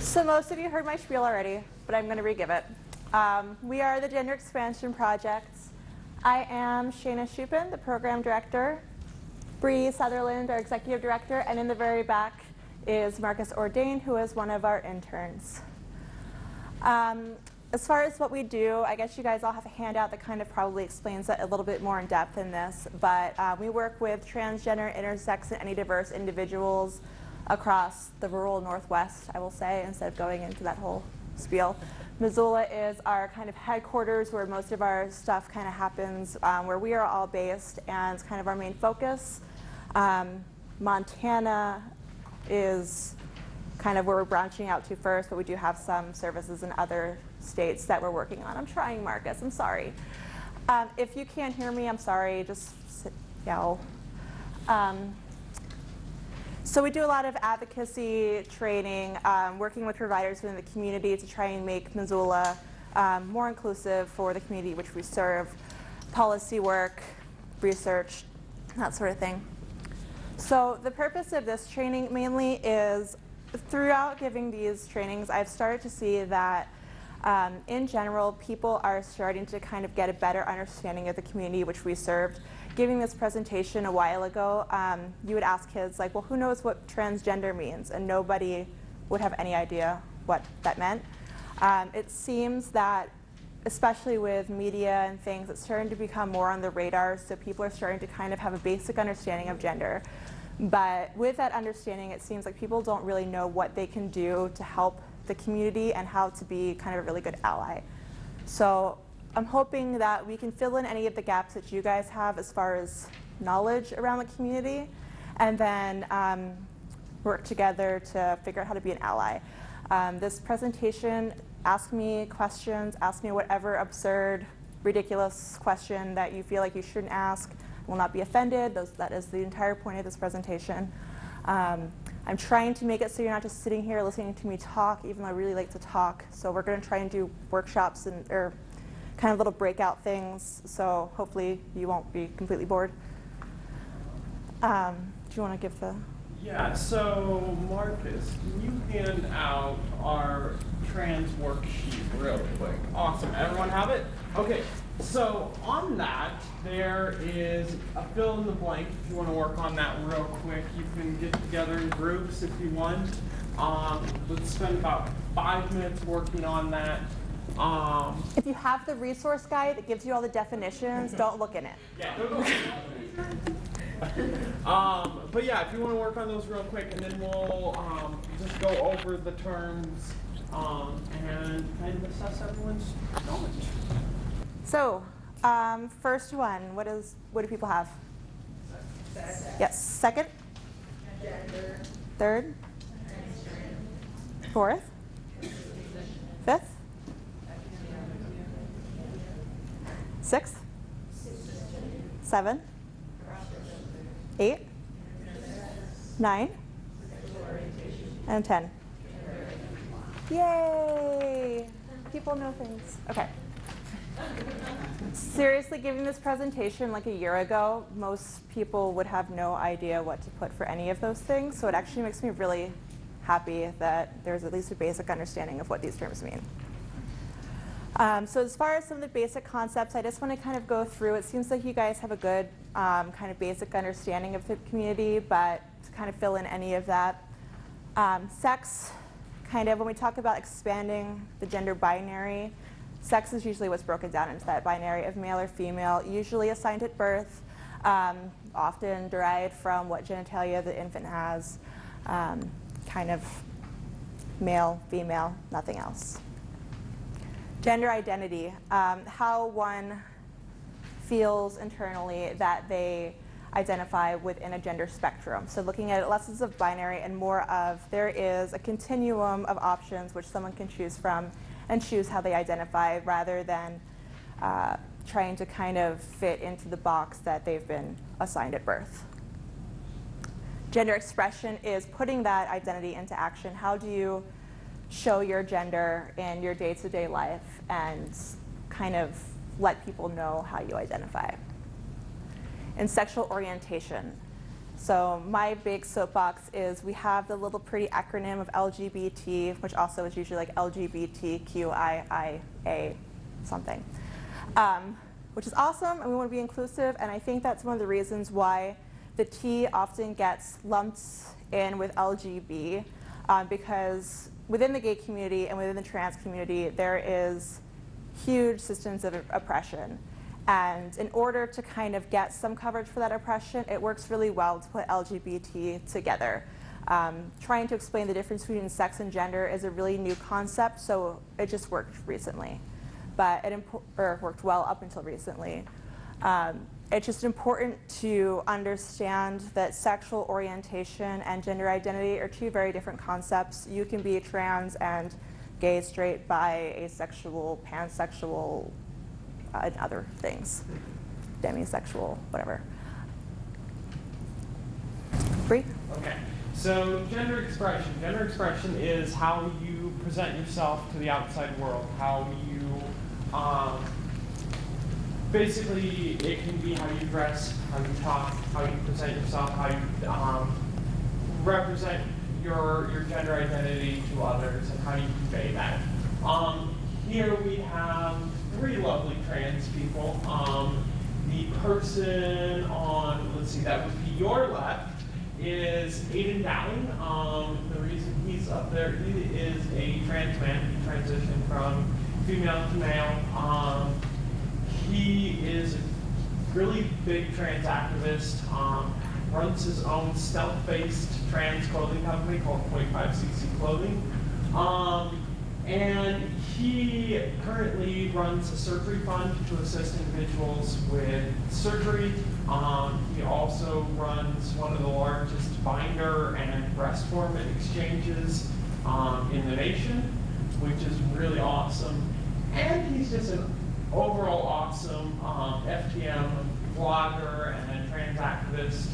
So most of you heard my spiel already, but I'm going to re-give it. We are the Gender Expansion Project. I am Shayna Shupin, the Program Director, Bree Sutherland, our Executive Director, and in the very back is Marcus Ordain, who is one of our interns. As far as what we do, I guess you guys all have a handout that kind of probably explains that a little bit more in depth in this, but we work with transgender, intersex, and any diverse individuals across the rural Northwest, I will say, instead of going into that whole spiel. Missoula is our kind of headquarters where most of our stuff kind of happens, where we are all based, and it's kind of our main focus. Montana is kind of where we're branching out to first, but we do have some services in other states that we're working on. I'm trying, Marcus, I'm sorry. If you can't hear me, I'm sorry, just yell. So we do a lot of advocacy training, working with providers within the community to try and make Missoula more inclusive for the community which we serve, policy work, research, that sort of thing. So the purpose of this training mainly is, throughout giving these trainings, I've started to see that in general, people are starting to kind of get a better understanding of the community which we served. Giving this presentation a while ago, you would ask kids, like, well, who knows what transgender means? And nobody would have any idea what that meant. It seems that, especially with media and things, it's starting to become more on the radar, so people are starting to kind of have a basic understanding of gender. But with that understanding, it seems like people don't really know what they can do to help the community and how to be kind of a really good ally. So I'm hoping that we can fill in any of the gaps that you guys have as far as knowledge around the community, and then work together to figure out how to be an ally. This presentation, ask me questions, ask me whatever absurd, ridiculous question that you feel like you shouldn't ask. I will not be offended. That is the entire point of this presentation. I'm trying to make it so you're not just sitting here listening to me talk, even though I really like to talk. So we're going to try and do workshops or kind of little breakout things, so hopefully you won't be completely bored. Do you want to give the... Yeah, so Marcus, can you hand out our trans worksheet real quick? Awesome, everyone have it? Okay, so on that, there is a fill in the blank. If you want to work on that real quick, you can get together in groups if you want. Let's spend about 5 minutes working on that. If you have the resource guide that gives you all the definitions, don't look in it. Yeah, don't look in it. But yeah, if you want to work on those real quick, and then we'll just go over the terms and kind of assess everyone's knowledge. So, first one, what do people have? Second. Yes, second? Gender. Third? Fourth? Fifth? Sixth? 7? 8? 9? And 10. Yay! People know things. Okay. Seriously, giving this presentation like a year ago, most people would have no idea what to put for any of those things, so it actually makes me really happy that there's at least a basic understanding of what these terms mean. So as far as some of the basic concepts, I just want to kind of go through. It seems like you guys have a good kind of basic understanding of the community, but to kind of fill in any of that. Sex, kind of when we talk about expanding the gender binary, sex is usually what's broken down into that binary of male or female, usually assigned at birth, often derived from what genitalia the infant has, kind of male, female, nothing else. Gender identity, how one feels internally that they identify within a gender spectrum. So looking at it less as of binary and more of there is a continuum of options which someone can choose from and choose how they identify rather than trying to kind of fit into the box that they've been assigned at birth. Gender expression is putting that identity into action. How do you show your gender in your day-to-day life and kind of let people know how you identify? And sexual orientation. So my big soapbox is we have the little pretty acronym of LGBT, which also is usually like LGBTQIA something, which is awesome, and we want to be inclusive, and I think that's one of the reasons why the T often gets lumped in with LGB, because within the gay community and within the trans community, there is huge systems of oppression. And in order to kind of get some coverage for that oppression, it works really well to put LGBT together. Trying to explain the difference between sex and gender is a really new concept, so it just worked recently. But it worked well up until recently. It's just important to understand that sexual orientation and gender identity are two very different concepts. You can be trans and gay, straight, bi, asexual, pansexual, and other things, demisexual, whatever. Bree? Okay, so gender expression. Gender expression is how you present yourself to the outside world, how you, basically it can be how you dress, how you talk, how you present yourself, how you represent your gender identity to others, and how you convey that. Here we have three lovely trans people. The person on, let's see, that would be your left, is Aiden Dowling. The reason he's up there, he is a trans man. He transitioned from female to male. He is a really big trans activist, runs his own stealth-based trans clothing company called 45cc Clothing. And he currently runs a surgery fund to assist individuals with surgery. He also runs one of the largest binder and breast hormone exchanges in the nation, which is really awesome. And he's just an overall awesome FTM blogger and trans activist.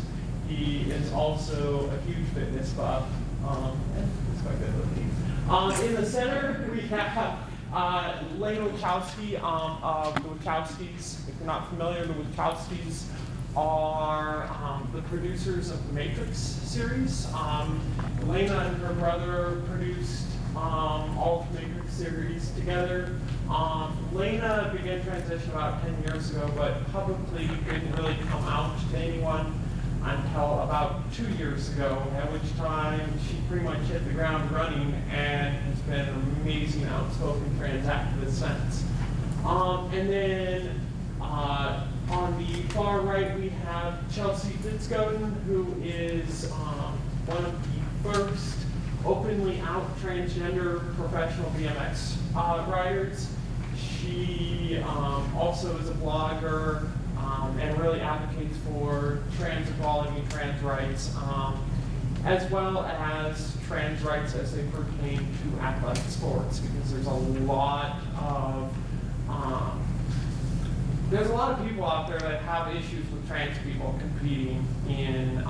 He is also a huge fitness buff. And he's quite good looking. In the center, we have Lena Wachowski of the Wachowskis. If you're not familiar, the Wachowskis are the producers of the Matrix series. Lena and her brother produced all of the Matrix series together. Lena began transition about 10 years ago, but publicly didn't really come out to anyone until about 2 years ago, at which time she pretty much hit the ground running and has been an amazing outspoken trans activist since. And then on the far right we have Chelsea Fitzgoden, who is one of the first openly out transgender professional BMX riders. She also is a blogger and really advocates for trans equality and trans rights, as well as trans rights as they pertain to athletic sports, because there's a lot of people out there that have issues with trans people competing in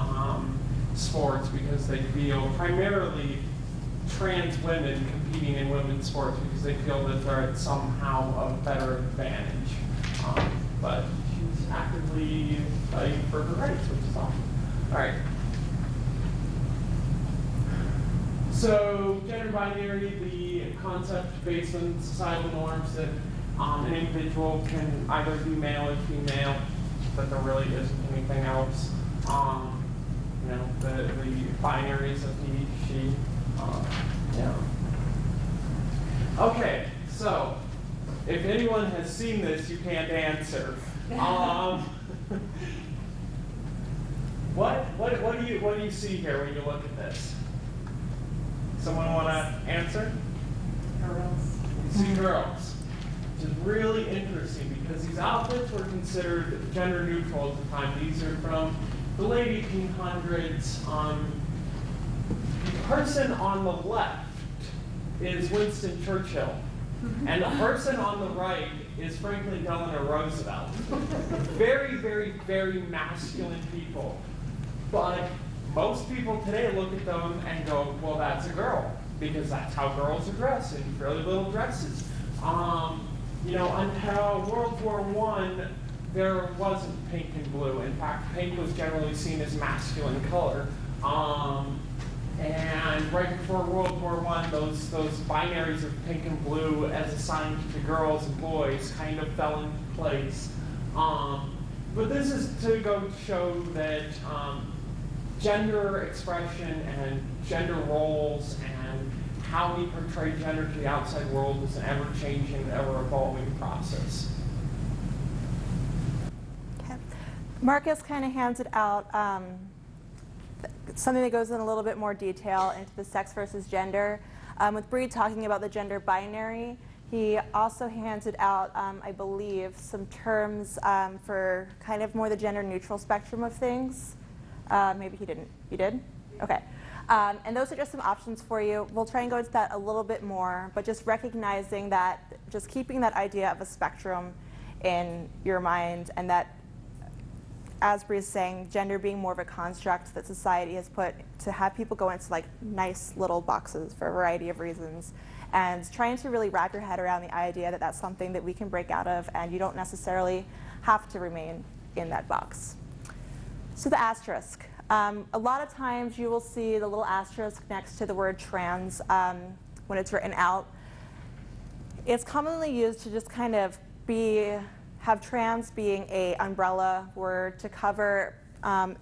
sports, because they feel, primarily trans women competing in women's sports, because they feel that they're at somehow a better advantage. But she's actively fighting for her rights, which is awesome. All right. So gender binary, the concept based on societal norms that an individual can either be male or female, but there really isn't anything else. You know, the binaries of he, she. Yeah. Okay, so if anyone has seen this, you can't answer. What do you see here when you look at this? Someone want to answer? Girls. You see girls, which is really interesting because these outfits were considered gender neutral at the time. These are from the late 1800s. The person on the left is Winston Churchill, and the person on the right is Franklin Delano Roosevelt. Very, very, very masculine people. But most people today look at them and go, well, that's a girl, because that's how girls are dressed, in fairly little dresses. You know, until World War I, there wasn't pink and blue. In fact, pink was generally seen as masculine color. And right before World War I, those binaries of pink and blue as assigned to girls and boys kind of fell into place. But this is to go show that gender expression and gender roles and how we portray gender to the outside world is an ever-changing, ever-evolving process. Okay. Marcus kind of handed out something that goes in a little bit more detail into the sex versus gender. With Bree talking about the gender binary, he also handed out, I believe, some terms for kind of more the gender neutral spectrum of things. Maybe he didn't. You did? Okay. And those are just some options for you. We'll try and go into that a little bit more, but just recognizing that, just keeping that idea of a spectrum in your mind, and that, as Bree is saying, gender being more of a construct that society has put to have people go into like nice little boxes for a variety of reasons, and trying to really wrap your head around the idea that that's something that we can break out of, and you don't necessarily have to remain in that box. So the asterisk. A lot of times you will see the little asterisk next to the word trans when it's written out. It's commonly used to just kind of have trans being an umbrella word to cover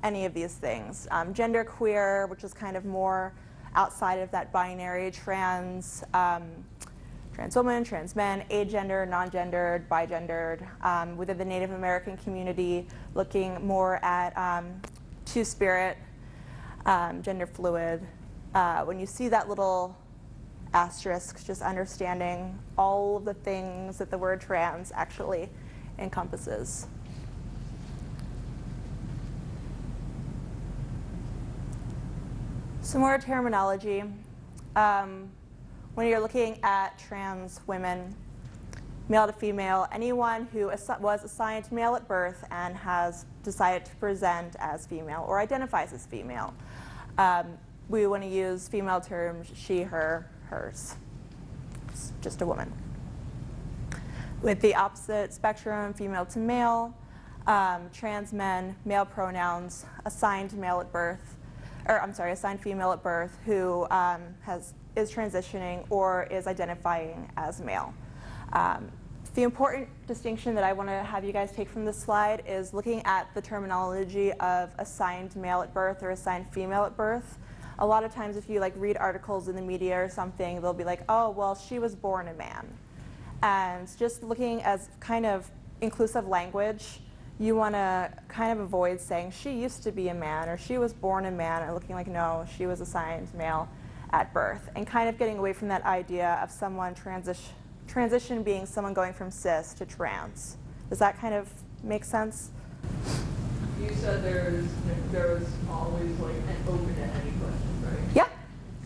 any of these things. Gender queer, which is kind of more outside of that binary, trans woman, trans men, agender, non-gendered, bigendered. Within the Native American community, looking more at two-spirit, gender fluid. When you see that little asterisk, just understanding all of the things that the word trans actually encompasses. Some more terminology. When you're looking at trans women, male to female, anyone who was assigned male at birth and has decided to present as female or identifies as female. We want to use female terms, she, her, hers. It's just a woman. With the opposite spectrum, female to male, trans men, male pronouns, assigned female at birth who is transitioning or is identifying as male. The important distinction that I want to have you guys take from this slide is looking at the terminology of assigned male at birth or assigned female at birth. A lot of times if you read articles in the media or something, they'll be like, oh, well, she was born a man. And just looking as kind of inclusive language, you want to kind of avoid saying she used to be a man or she was born a man, and looking like, no, she was assigned male at birth, and kind of getting away from that idea of someone transition being someone going from cis to trans. Does that kind of make sense? You said there was always an open to any questions, right? Yeah.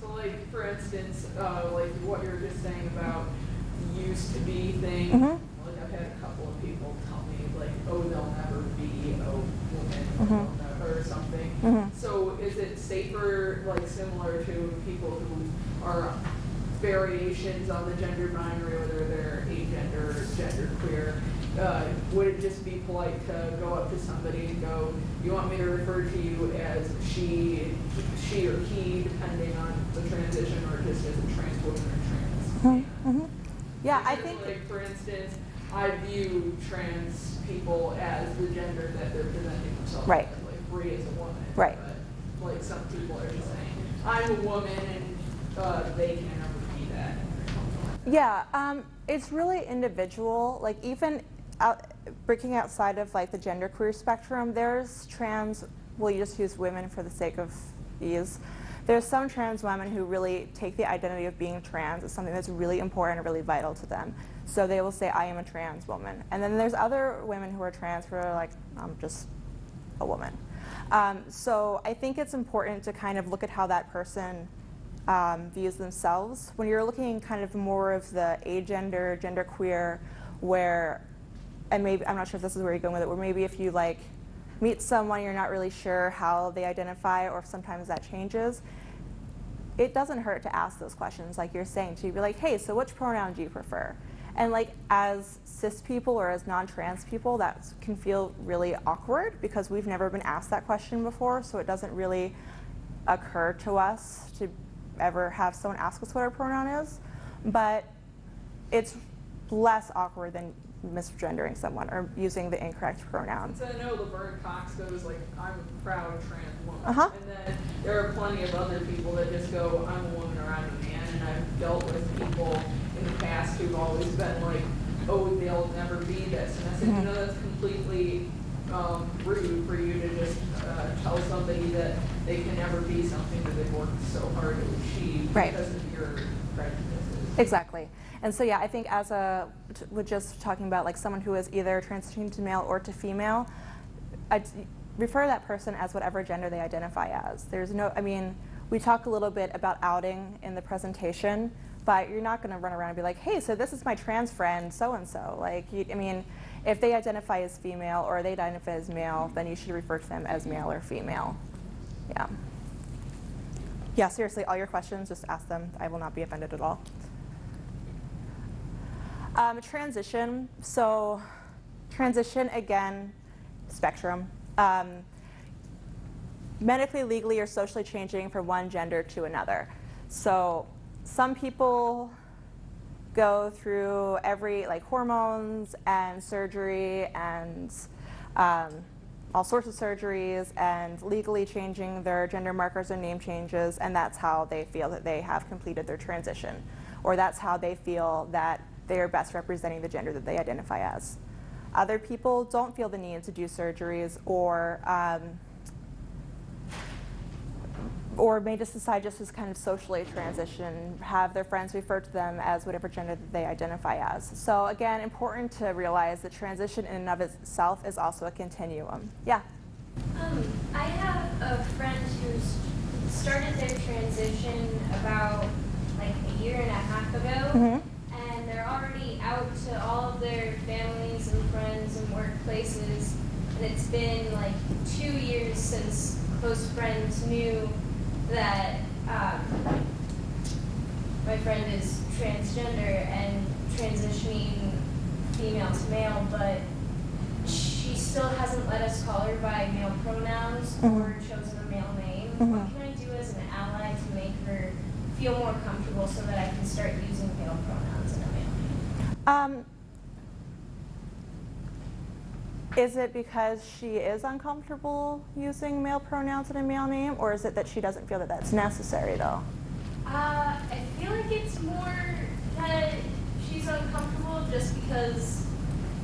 So for instance, what you were just saying about used to be thing, I've had a couple of people tell me oh, they'll never be a woman or something. So is it safer, similar to people who are variations on the gender binary, whether they're agender or genderqueer? Would it just be polite to go up to somebody and go, you want me to refer to you as she or he, depending on the transition, or just as a trans woman or trans? Yeah, I think, for instance, I view trans people as the gender that they're presenting themselves right. as. Bree is a woman. Right. But some people are just saying, I'm a woman, and they can never be that. yeah, it's really individual. Even breaking outside of the genderqueer spectrum, there's trans, well, you just use women for the sake of ease. There's some trans women who really take the identity of being trans as something that's really important and really vital to them. So they will say, I am a trans woman. And then there's other women who are trans who are like, I'm just a woman. So I think it's important to kind of look at how that person views themselves. When you're looking kind of more of the agender, genderqueer, where, and maybe, I'm not sure if this is where you're going with it, where maybe if you meet someone, you're not really sure how they identify, or if sometimes that changes, it doesn't hurt to ask those questions like you're saying, to be like, hey, so which pronoun do you prefer? And like as cis people or as non-trans people, that can feel really awkward because we've never been asked that question before, so it doesn't really occur to us to ever have someone ask us what our pronoun is. But it's less awkward than misgendering someone or using the incorrect pronoun. So I know Laverne Cox goes like, I'm a proud trans woman. Uh-huh. And then there are plenty of other people that just go, I'm a woman or I'm a man. And I've dealt with people in the past who've always been like, oh, they'll never be this. And I said, you know, that's completely rude for you to just tell somebody that they can never be something that they've worked so hard to achieve Right. because of your prejudices. Exactly. And so yeah, I think as we're just talking about like someone who is either transitioning to male or to female, I'd refer to that person as whatever gender they identify as. There's no, I mean, we talk a little bit about outing in the presentation, but you're not going to run around and be like, hey, so this is my trans friend so-and-so. Like, I mean, if they identify as female or they identify as male, then you should refer to them as male or female. Yeah. Yeah, seriously, all your questions, just ask them. I will not be offended at all. Transition. So transition, again, spectrum. Medically, legally, or socially changing from one gender to another. So some people go through every, like, hormones and surgery and all sorts of surgeries and legally changing their gender markers and name changes, and that's how they feel that they have completed their transition, or that's how they feel that they are best representing the gender that they identify as. Other people don't feel the need to do surgeries or may just decide just to kind of socially transition, have their friends refer to them as whatever gender that they identify as. So again, important to realize that transition in and of itself is also a continuum. Yeah? I have a friend who's started their transition about like a year and a half ago. Mm-hmm. And they're already out to all of their families and friends and workplaces. And it's been like 2 years since close friends knew that my friend is transgender and transitioning female to male, but she still hasn't let us call her by male pronouns or chosen a male name. What can I do as an ally to make her feel more comfortable so that I can start using male pronouns in a male name? Is it because she is uncomfortable using male pronouns in a male name, or is it that she doesn't feel that that's necessary, though? I feel like it's more that she's uncomfortable just because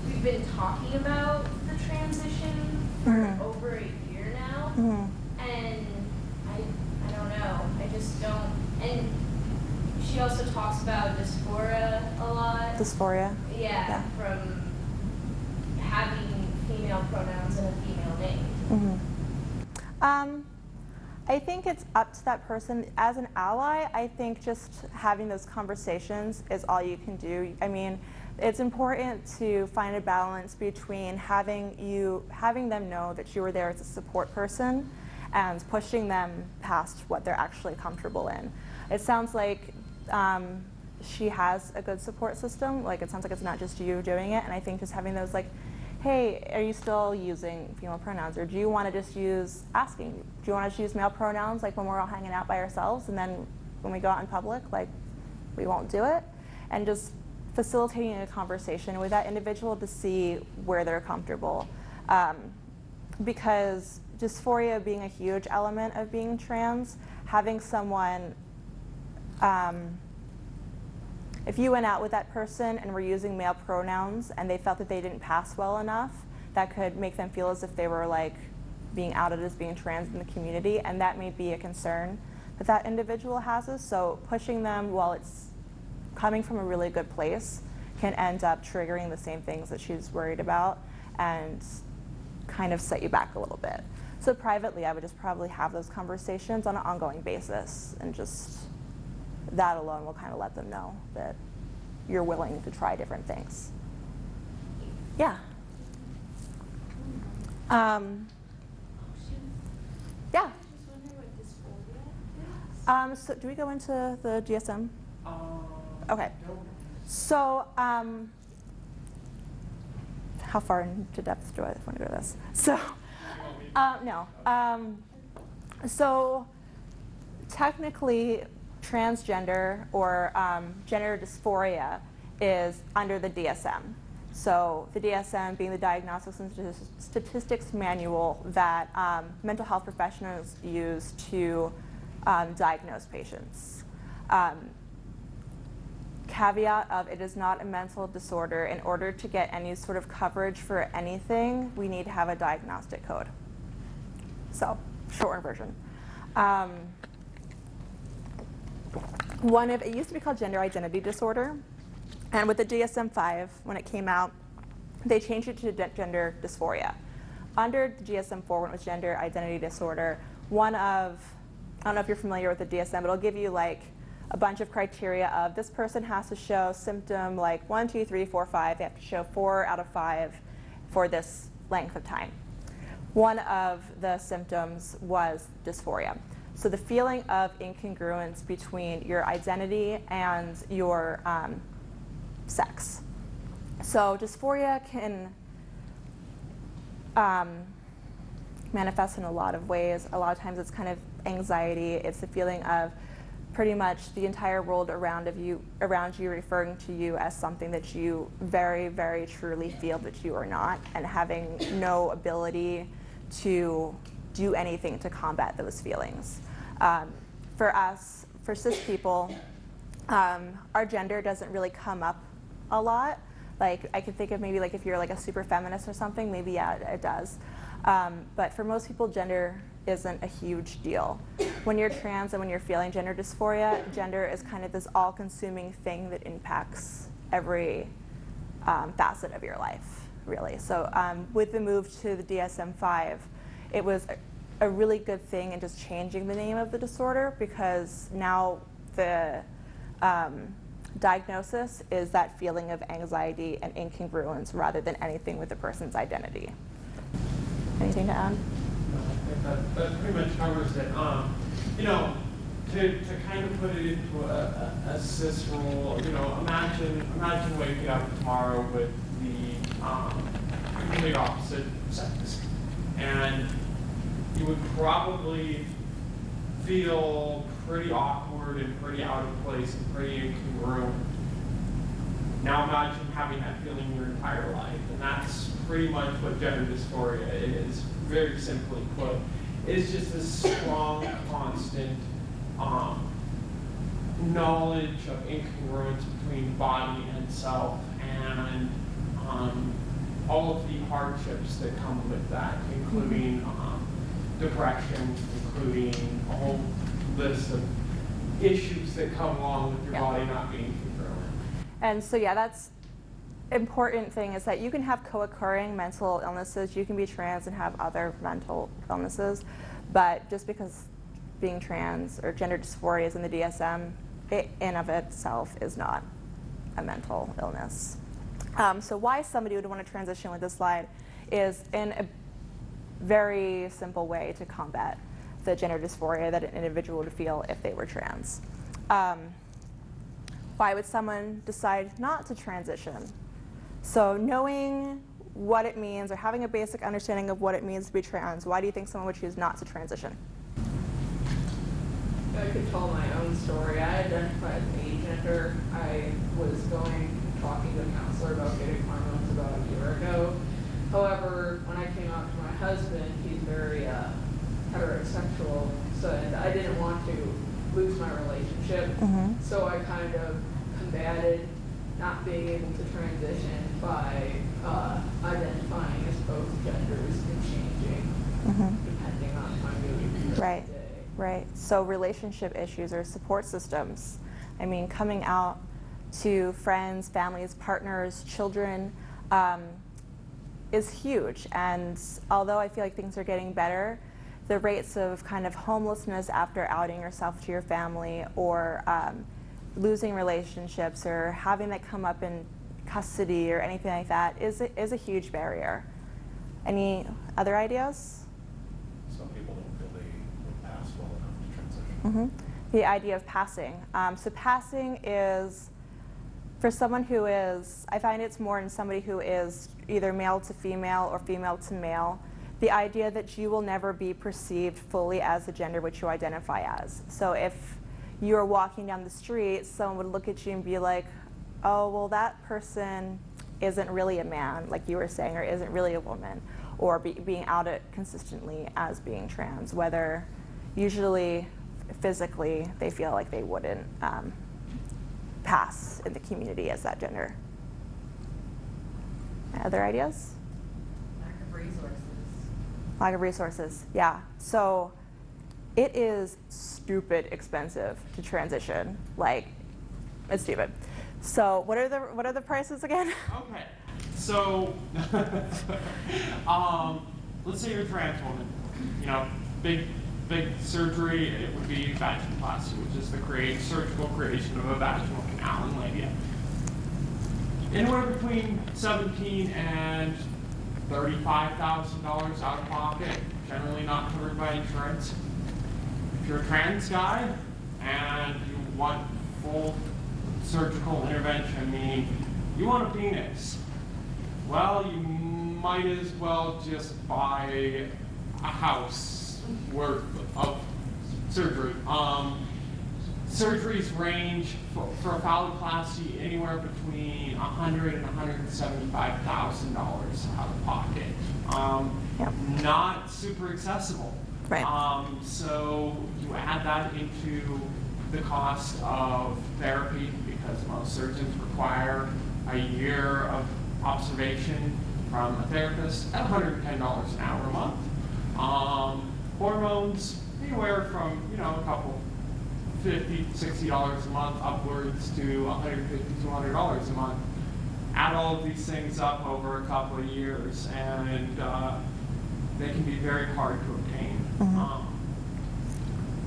we've been talking about the transition for over a year now, and I don't know, I just don't, and she also talks about dysphoria a lot. Dysphoria? Yeah, from having female pronouns and a female name. I think it's up to that person. As an ally, I think just having those conversations is all you can do. I mean, it's important to find a balance between having them know that you were there as a support person and pushing them past what they're actually comfortable in. It sounds like she has a good support system. Like, it sounds like it's not just you doing it, and I think just having those, like, hey, are you still using female pronouns, or do you want to just use asking? Do you want to just use male pronouns, like when we're all hanging out by ourselves, and then when we go out in public, like, we won't do it? And just facilitating a conversation with that individual to see where they're comfortable. Because dysphoria being a huge element of being trans, having someone, if you went out with that person and were using male pronouns and they felt that they didn't pass well enough, that could make them feel as if they were like being outed as being trans in the community, and that may be a concern that that individual has. So pushing them while it's coming from a really good place can end up triggering the same things that she's worried about and kind of set you back a little bit. So privately, I would just probably have those conversations on an ongoing basis, and just that alone will kind of let them know that you're willing to try different things. Yeah. Yeah. So do we go into the DSM? Okay. So, how far into depth do I want to go with this? So, no. So, technically, transgender or gender dysphoria is under the DSM. So, the DSM being the Diagnostics and Statistics Manual that mental health professionals use to diagnose patients. Caveat of it is not a mental disorder. In order to get any sort of coverage for anything, we need to have a diagnostic code. So, shortened version. It used to be called gender identity disorder, and with the DSM-5, when it came out, they changed it to gender dysphoria. Under the DSM-4, when it was gender identity disorder, I don't know if you're familiar with the DSM, but it'll give you like a bunch of criteria of this person has to show symptom like 1, 2, 3, 4, 5. They have to show 4 out of 5 for this length of time. One of the symptoms was dysphoria. So the feeling of incongruence between your identity and your sex. So dysphoria can manifest in a lot of ways. A lot of times it's kind of anxiety. It's the feeling of pretty much the entire world around you referring to you as something that you very, very truly feel that you are not, and having no ability to do anything to combat those feelings. For us, for cis people, our gender doesn't really come up a lot. Like, I could think of maybe like if you're like a super feminist or something, maybe yeah, it does. But for most people, gender isn't a huge deal. When you're trans and when you're feeling gender dysphoria, gender is kind of this all-consuming thing that impacts every facet of your life, really. So with the move to the DSM-5, it was a really good thing in just changing the name of the disorder, because now the diagnosis is that feeling of anxiety and incongruence rather than anything with the person's identity. Anything to add? No, I think that pretty much covers it. You know, to kind of put it into a cis role, you know, imagine waking up tomorrow with the complete opposite sex, and you would probably feel pretty awkward and pretty out of place and pretty incongruent. Now imagine having that feeling your entire life, and that's pretty much what gender dysphoria is, very simply put. It's just this strong, constant knowledge of incongruence between body and self, and all of the hardships that come with that, including depression, including a whole list of issues that come along with your body not being congruent. And so yeah, that's important thing is that you can have co-occurring mental illnesses. You can be trans and have other mental illnesses, but just because being trans or gender dysphoria is in the DSM, it in of itself is not a mental illness. So why somebody would want to transition with this slide is in a very simple way to combat the gender dysphoria that an individual would feel if they were trans. Why would someone decide not to transition? So knowing what it means or having a basic understanding of what it means to be trans, why do you think someone would choose not to transition? I could tell my own story. I identified as agender. I was talking to a counselor about getting hormones about a year ago. However, when I came out to my husband, he's very heterosexual, so and I didn't want to lose my relationship. So I kind of combated not being able to transition by identifying as both genders and changing depending on my mood. Right, right. So relationship issues or support systems. I mean, coming out to friends, families, partners, children is huge. And although I feel like things are getting better, the rates of kind of homelessness after outing yourself to your family, or losing relationships, or having that come up in custody or anything like that is a huge barrier. Any other ideas? Some people don't feel they would pass well enough to transition. The idea of passing. So passing is, For someone who is, I find it's more in somebody who is either male to female or female to male, the idea that you will never be perceived fully as the gender which you identify as. So if you are walking down the street, someone would look at you and be like, oh, well, that person isn't really a man, like you were saying, or isn't really a woman, or being outed consistently as being trans, whether usually physically they feel like they wouldn't pass in the community as that gender. Other ideas? Lack of resources. Lack of resources, yeah. So it is stupid expensive to transition. Like, it's stupid. So what are the prices again? Okay, so let's say you're a trans woman. You know, big surgery. It would be vaginoplasty, which is the surgical creation of a vaginal canal and labia. Anywhere between $17,000 and $35,000 out of pocket. Generally not covered by insurance. If you're a trans guy and you want full surgical intervention, meaning you want a penis, well, you might as well just buy a house worth of surgery. Surgeries range for a phalloplasty anywhere between $100,000 and $175,000 out of pocket. Yep. Not super accessible. Right. So you add that into the cost of therapy, because most surgeons require a year of observation from a therapist at $110 an hour a month. Hormones, anywhere from, a couple, $50, $60 a month upwards to $150, $200 a month. Add all of these things up over a couple of years, and they can be very hard to obtain.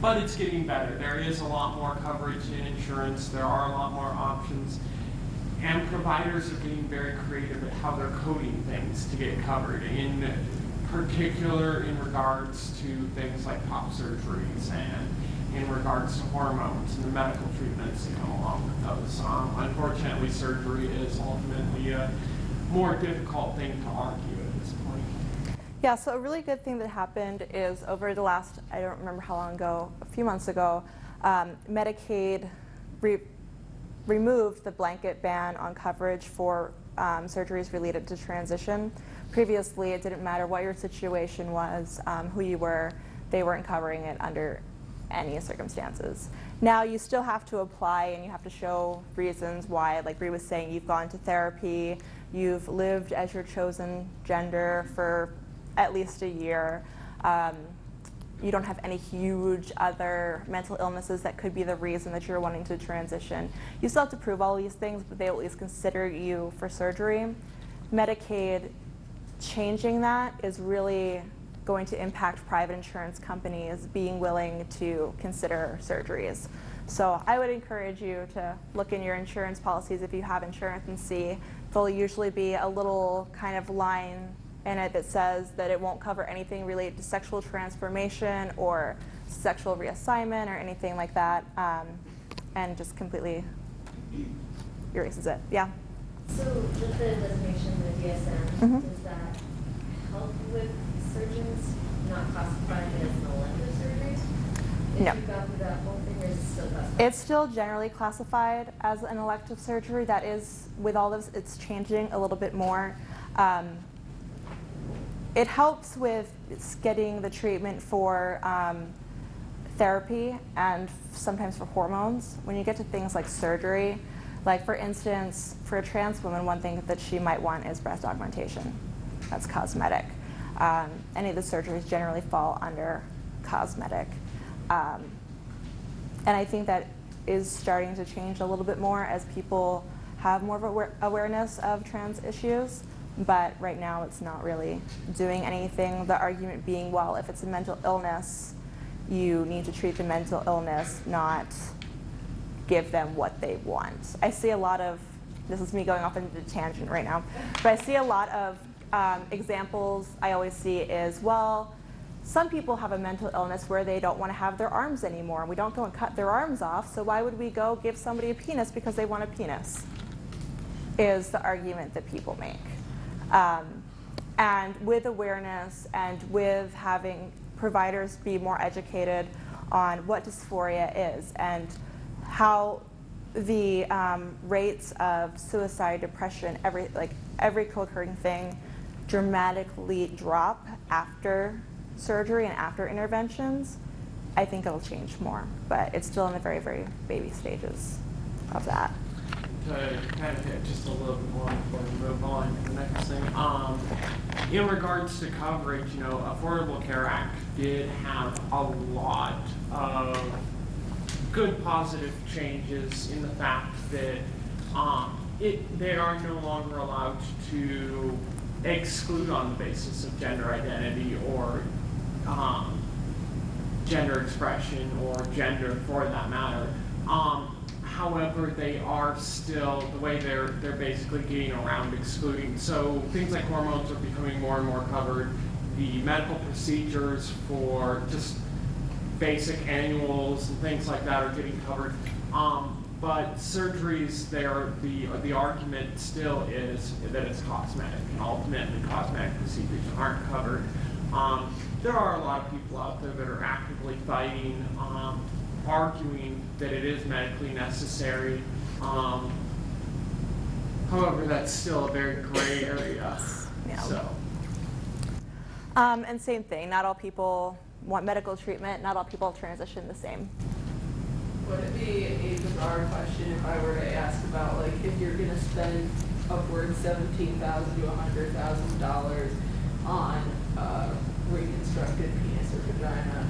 But it's getting better. There is a lot more coverage in insurance. There are a lot more options. And providers are being very creative at how they're coding things to get covered, in particular in regards to things like pop surgeries and in regards to hormones and the medical treatments that go along with those. Unfortunately, surgery is ultimately a more difficult thing to argue at this point. Yeah, so a really good thing that happened is over the last, I don't remember how long ago, a few months ago, Medicaid removed the blanket ban on coverage for surgeries related to transition. Previously, it didn't matter what your situation was, who you were, they weren't covering it under any circumstances. Now you still have to apply and you have to show reasons why, like Bree was saying, you've gone to therapy, you've lived as your chosen gender for at least a year. You don't have any huge other mental illnesses that could be the reason that you're wanting to transition. You still have to prove all these things, but they will at least consider you for surgery. Medicaid changing that is really going to impact private insurance companies being willing to consider surgeries. So I would encourage you to look in your insurance policies if you have insurance and see. There'll usually be a little kind of line in it that says that it won't cover anything related to sexual transformation or sexual reassignment or anything like that, and just completely erases it. Yeah? So with the designation, the DSM, does that help with surgeons not classifying it as an elective surgery? If No. you've gone through that whole thing, or is it still classified? It's still generally classified as an elective surgery. That is, with all this, it's changing a little bit more. It helps with getting the treatment for therapy and sometimes for hormones. When you get to things like surgery, like for instance, for a trans woman, one thing that she might want is breast augmentation. That's cosmetic. Any of the surgeries generally fall under cosmetic. And I think that is starting to change a little bit more as people have more of awareness of trans issues. But right now it's not really doing anything. The argument being, well, if it's a mental illness, you need to treat the mental illness, not give them what they want. I see a lot of, this is me going off into a tangent right now, but I see a lot of examples I always see is, well, some people have a mental illness where they don't want to have their arms anymore. We don't go and cut their arms off, so why would we go give somebody a penis because they want a penis? is the argument that people make. And with awareness and with having providers be more educated on what dysphoria is and how the rates of suicide, depression, every co-occurring thing dramatically drop after surgery and after interventions, I think it'll change more. But it's still in the very, very baby stages of that. To kind of hit just a little bit more before we move on to the next thing. In regards to coverage, you know, Affordable Care Act did have a lot of good positive changes in the fact that they are no longer allowed to exclude on the basis of gender identity or gender expression or gender for that matter. However, they are still, the way they're basically getting around excluding. So things like hormones are becoming more and more covered. The medical procedures for just basic annuals and things like that are getting covered. But surgeries, the argument still is that it's cosmetic, and ultimately cosmetic procedures aren't covered. There are a lot of people out there that are actively fighting, arguing that it is medically necessary. However, that's still a very gray area. Yeah. So. And same thing, not all people want medical treatment, not all people transition the same. Would it be a bizarre question if I were to ask about, like, if you're going to spend upwards $17,000 to $100,000 on reconstructed penis or vagina,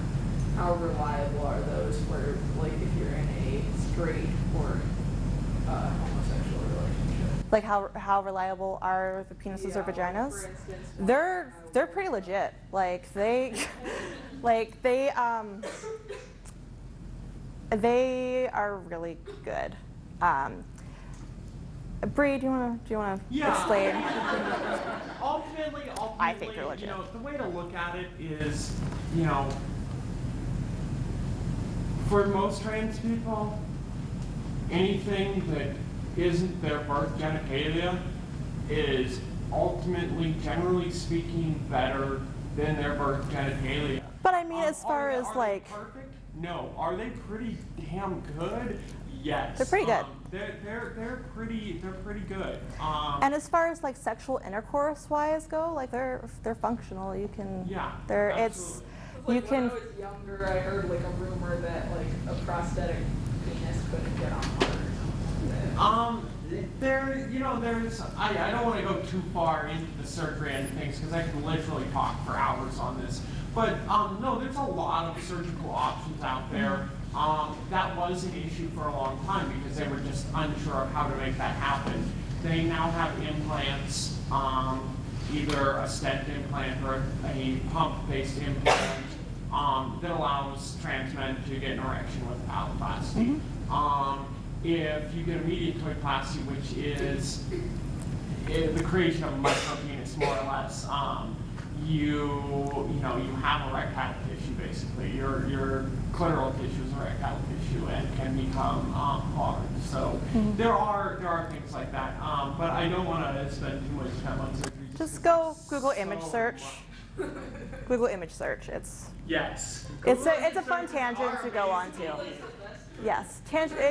how reliable are those for, like, if you're in a straight or homosexual relationship? Like how reliable are the penises or vaginas? For instance, They're pretty legit. Like they they are really good. Bree, do you wanna explain? Ultimately, I think they're legit. you know, the way to look at it is, you know, for most trans people, anything that isn't their birth genitalia is ultimately, generally speaking, better than their birth genitalia. But I mean, as far as are like, they perfect? No. Are they pretty damn good? Yes. They're pretty good. They're pretty good. and as far as like sexual intercourse wise go, like they're functional. You can, Yeah, it's absolutely. you Like, can. when I was younger, I heard like a rumor that like a prosthetic penis couldn't get on hard or something. I don't want to go too far into the surgery and things because I can literally talk for hours on this. But no, there's a lot of surgical options out there. That was an issue for a long time because they were just unsure of how to make that happen. They now have implants, either a stent implant or a pump-based implant that allows trans men to get an erection with phalloplasty. If you get a mediatoidplasty, which is the creation of a micropenis, more or less, you have erectile tissue basically. Your clitoral tissue is erectile tissue and can become hard. So there are things like that. But I don't want to spend too much time on surgery. Just go Google image search. Google image search. Yes. It's a fun tangent to go on to. Yes,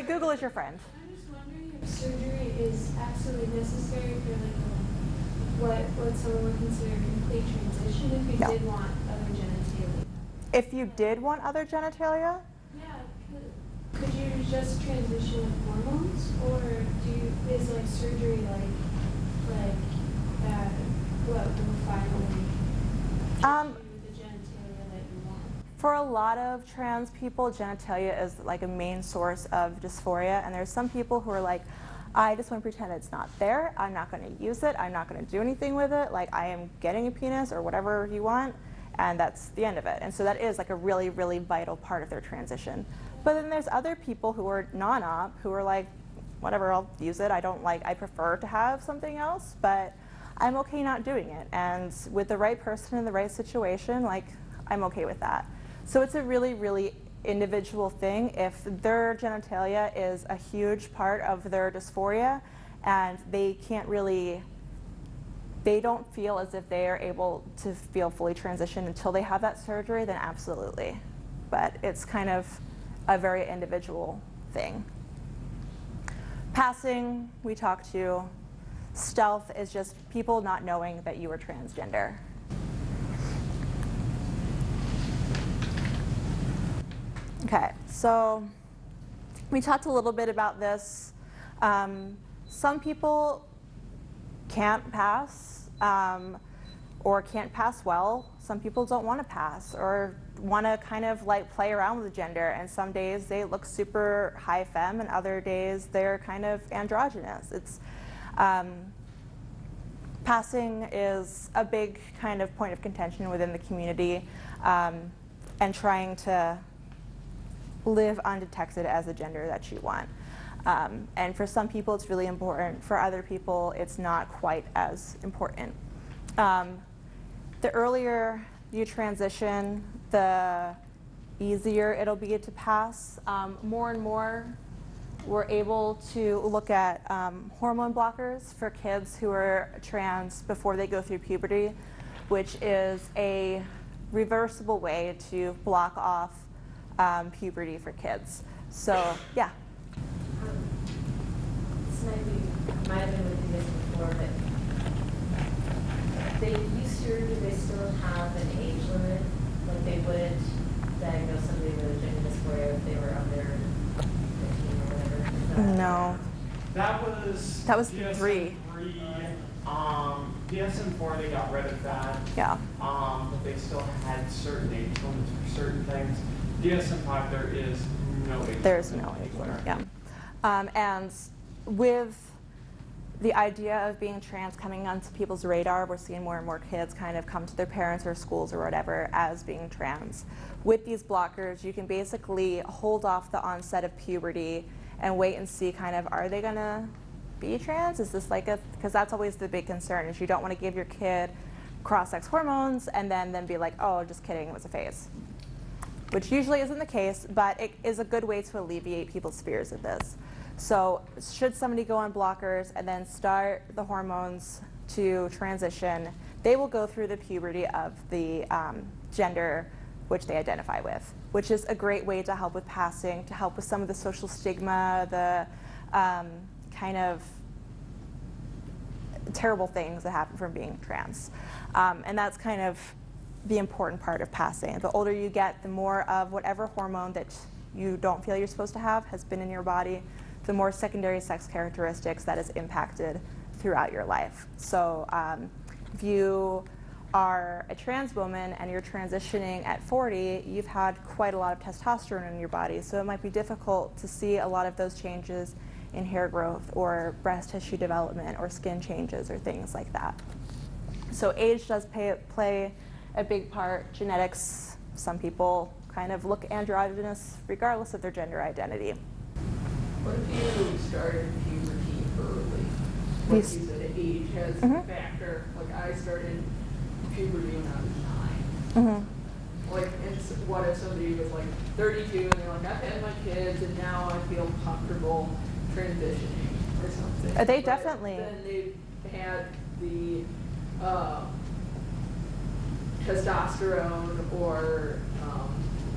Google is your friend. I'm just wondering if surgery is absolutely necessary for like what someone would consider a complete transition if you No. did want other genitalia. If you did want other genitalia, Yeah, could you just transition with hormones, or is like surgery what will finally Um, get you the genitalia that you want? for a lot of trans people, genitalia is like a main source of dysphoria, and there's some people who are like, I just want to pretend it's not there. I'm not going to use it. I'm not going to do anything with it. Like, I am getting a penis or whatever you want, and that's the end of it. And so that is like a really, really vital part of their transition. But then there's other people who are non-op who are like, whatever, I'll use it. I prefer to have something else, but I'm okay not doing it. And with the right person in the right situation, like, I'm okay with that. So it's a really, really individual thing. If their genitalia is a huge part of their dysphoria and they don't feel as if they are able to feel fully transitioned until they have that surgery, then absolutely. But it's kind of a very individual thing. Passing, we talked to. Stealth is just people not knowing that you are transgender. Okay, so we talked a little bit about this. Some people can't pass or can't pass well. Some people don't want to pass or want to kind of like play around with the gender, and some days they look super high femme and other days they're kind of androgynous. It's passing is a big kind of point of contention within the community, and trying to live undetected as the gender that you want. And for some people it's really important, for other people it's not quite as important. The earlier you transition, the easier it'll be to pass. More and more we're able to look at hormone blockers for kids who are trans before they go through puberty, which is a reversible way to block off puberty for kids. So, yeah. This might have been with you guys before, but they used to, do they still have an age limit? Like they wouldn't diagnose somebody with a gender dysphoria if they were under 15 or whatever? No. That was DSM-3. 3. DSM-4, they got rid of that. Yeah. But they still had certain age limits for certain things. DSM-5, there is no age limit. There's no age limit, yeah. And with the idea of being trans coming onto people's radar, we're seeing more and more kids kind of come to their parents or schools or whatever as being trans. With these blockers, you can basically hold off the onset of puberty and wait and see kind of, are they gonna be trans? Is this like because that's always the big concern, is you don't want to give your kid cross-sex hormones and then be like, oh, just kidding, it was a phase. Which usually isn't the case, but it is a good way to alleviate people's fears of this. So should somebody go on blockers and then start the hormones to transition, they will go through the puberty of the gender which they identify with, which is a great way to help with passing, to help with some of the social stigma, the kind of terrible things that happen from being trans. And that's kind of the important part of passing. The older you get, the more of whatever hormone that you don't feel you're supposed to have has been in your body, the more secondary sex characteristics that is impacted throughout your life. So if you are a trans woman and you're transitioning at 40, you've had quite a lot of testosterone in your body, so it might be difficult to see a lot of those changes in hair growth or breast tissue development or skin changes or things like that. So age does play a big part. Genetics, some people kind of look androgynous regardless of their gender identity. What if you started puberty early? Like you said, age has a factor. Like I started puberty when I was 9. Like, and what if somebody was like 32 and they're like, I've had my kids and now I feel comfortable transitioning or something. They But definitely. then they've had the testosterone or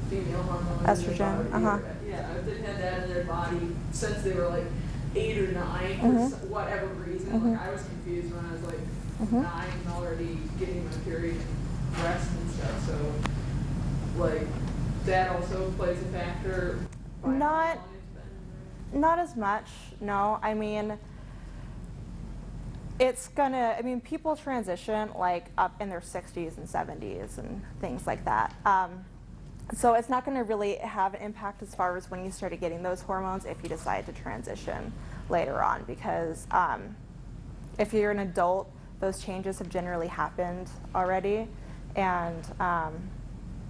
female hormones. Estrogen, in their body. Yeah, if they've had that in their body since they were like 8 or 9 for whatever reason. Like I was confused when I was like 9 and already getting my period and rest and stuff. So like that also plays a factor. by how Not- long it's been. Not as much, no. I mean, people transition like up in their 60s and 70s and things like that. So it's not gonna really have an impact as far as when you started getting those hormones if you decide to transition later on, because if you're an adult, those changes have generally happened already, and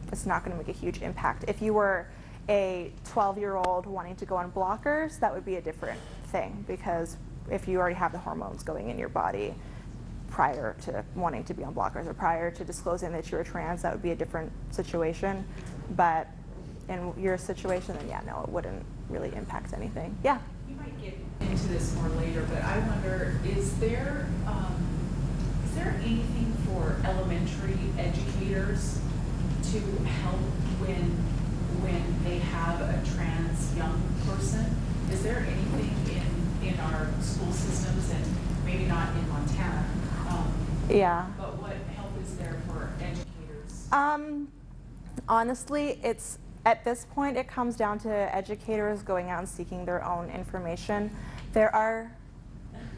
it's not gonna make a huge impact. If you were a 12-year-old wanting to go on blockers, that would be a different thing, because if you already have the hormones going in your body prior to wanting to be on blockers or prior to disclosing that you're trans, that would be a different situation. But in your situation, then yeah, no, it wouldn't really impact anything. Yeah? you might get into this more later, but I wonder, is there anything for elementary educators to help when they have a trans young person? Is there anything in our school systems, and maybe not in Montana, Yeah. but what help is there for educators? Honestly, at this point, it comes down to educators going out and seeking their own information. There are.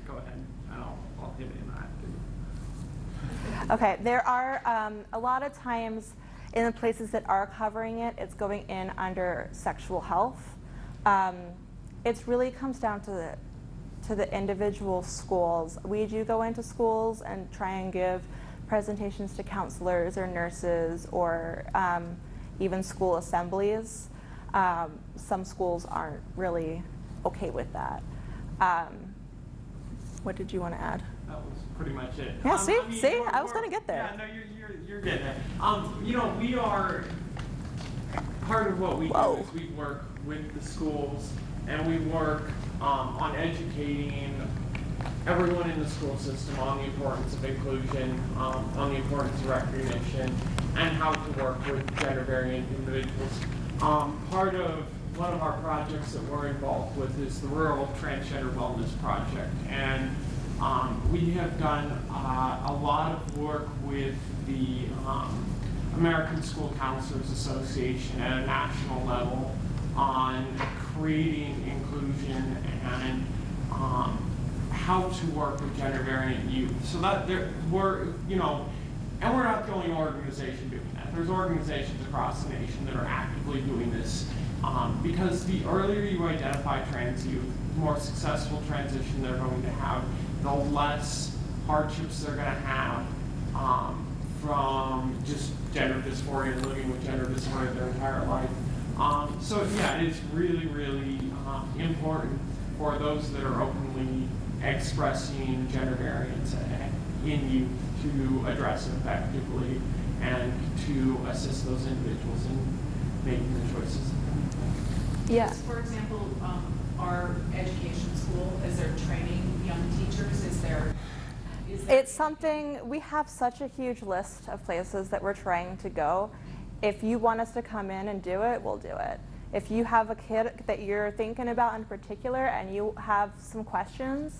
Go ahead. I'll hit in that. Okay, there are a lot of times in the places that are covering it, it's going in under sexual health. It really comes down to the individual schools. We do go into schools and try and give presentations to counselors or nurses or even school assemblies. Some schools aren't really okay with that. What did you want to add? That was pretty much it. Yeah, see, I was we're- going to get there. Yeah, no, you're getting it. You know, we are, part of what we do is we work with the schools, and we work on educating everyone in the school system on the importance of inclusion, on the importance of recognition, and how to work with gender variant individuals. Part of one of our projects that we're involved with is the Rural Transgender Wellness Project, and we have done a lot of work with the American School Counselors Association at a national level on creating inclusion and how to work with gender variant youth. So that we're not the only organization doing that. There's organizations across the nation that are actively doing this. Because the earlier you identify trans youth, the more successful transition they're going to have, the less hardships they're going to have from just gender dysphoria and living with gender dysphoria their entire life. So yeah, it's really, really important for those that are openly expressing gender variance in youth to address it effectively and to assist those individuals in making the choices. Yeah. For example, our education school, is there training young teachers? Is there It's something, we have such a huge list of places that we're trying to go. If you want us to come in and do it, we'll do it. If you have a kid that you're thinking about in particular and you have some questions,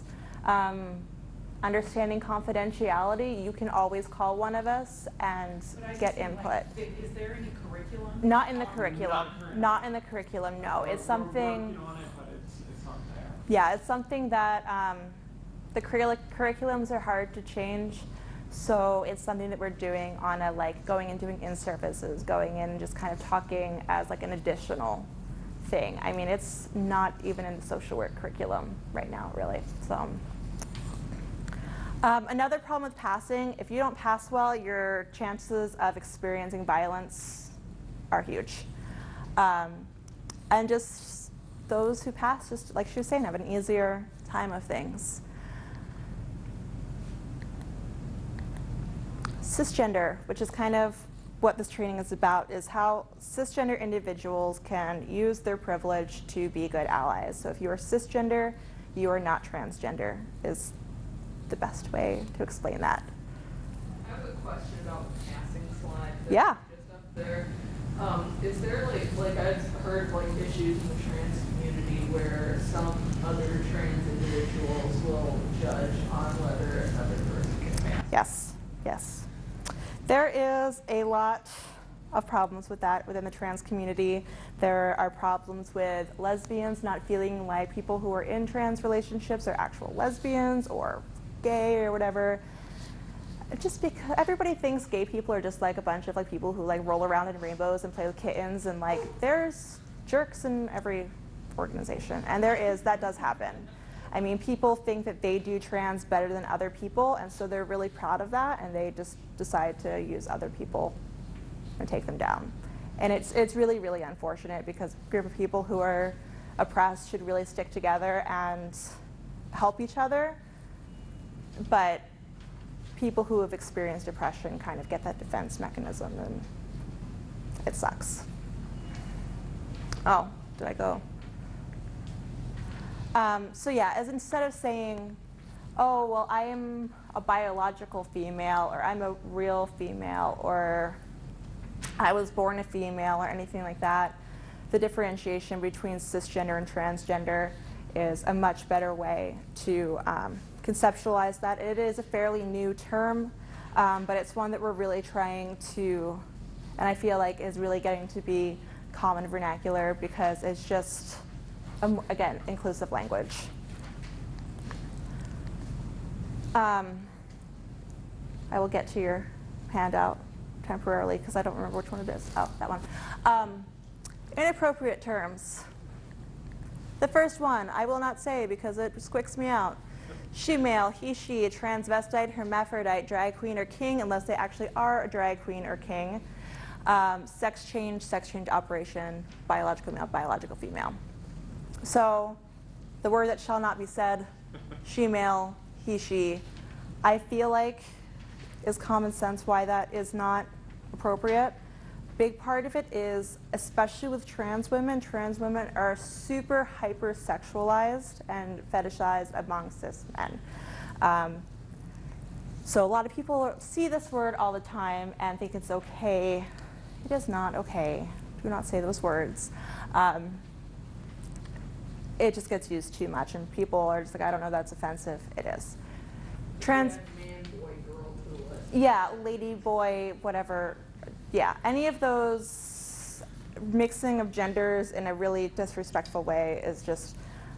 understanding confidentiality, you can always call one of us and get input. Like, is there any curriculum? Not in the curriculum. Not in the curriculum, no. It's something. We're working on it, but it's not there. Yeah, it's something that the curriculums are hard to change. So it's something that we're doing on a going and doing in-services, going in and just kind of talking as like an additional thing. I mean, it's not even in the social work curriculum right now, really. So another problem with passing, if you don't pass well, your chances of experiencing violence are huge. And just those who pass, just like she was saying, have an easier time of things. Cisgender, which is kind of what this training is about, is how cisgender individuals can use their privilege to be good allies. So if you are cisgender, you are not transgender, is the best way to explain that. I have a question about the passing slide. That's Yeah. just up there. Is there like I've heard issues in the trans community where some other trans individuals will judge on whether another person can pass? Yes, yes. There is a lot of problems with that within the trans community. There are problems with lesbians not feeling like people who are in trans relationships are actual lesbians or gay or whatever. Just because everybody thinks gay people are just like a bunch of people who roll around in rainbows and play with kittens, and there's jerks in every organization, and that does happen. I mean, people think that they do trans better than other people, and so they're really proud of that, and they just decide to use other people and take them down. And it's really, really unfortunate, because a group of people who are oppressed should really stick together and help each other. But people who have experienced oppression kind of get that defense mechanism, and it sucks. Oh, did I go? So yeah, as instead of saying, oh, well, I am a biological female, or I'm a real female, or I was born a female, or anything like that, the differentiation between cisgender and transgender is a much better way to conceptualize that. It is a fairly new term, but it's one that we're really trying to, and I feel like is really getting to be common vernacular because it's just, again, inclusive language. I will get to your handout temporarily because I don't remember which one it is. Oh, that one. Inappropriate terms. The first one I will not say because it squicks me out. She male, he she, transvestite, hermaphrodite, drag queen, or king, unless they actually are a drag queen or king. Sex change operation, biological male, biological female. So the word that shall not be said, she male, he she, I feel like is common sense why that is not appropriate. Big part of it is, especially with trans women are super hypersexualized and fetishized among cis men. So a lot of people see this word all the time and think it's okay. It is not okay. Do not say those words. It just gets used too much, and people are just like, I don't know, that's offensive. It is. Trans. Man, boy, girl, tool. Yeah, lady, boy, whatever. Yeah, any of those mixing of genders in a really disrespectful way is just,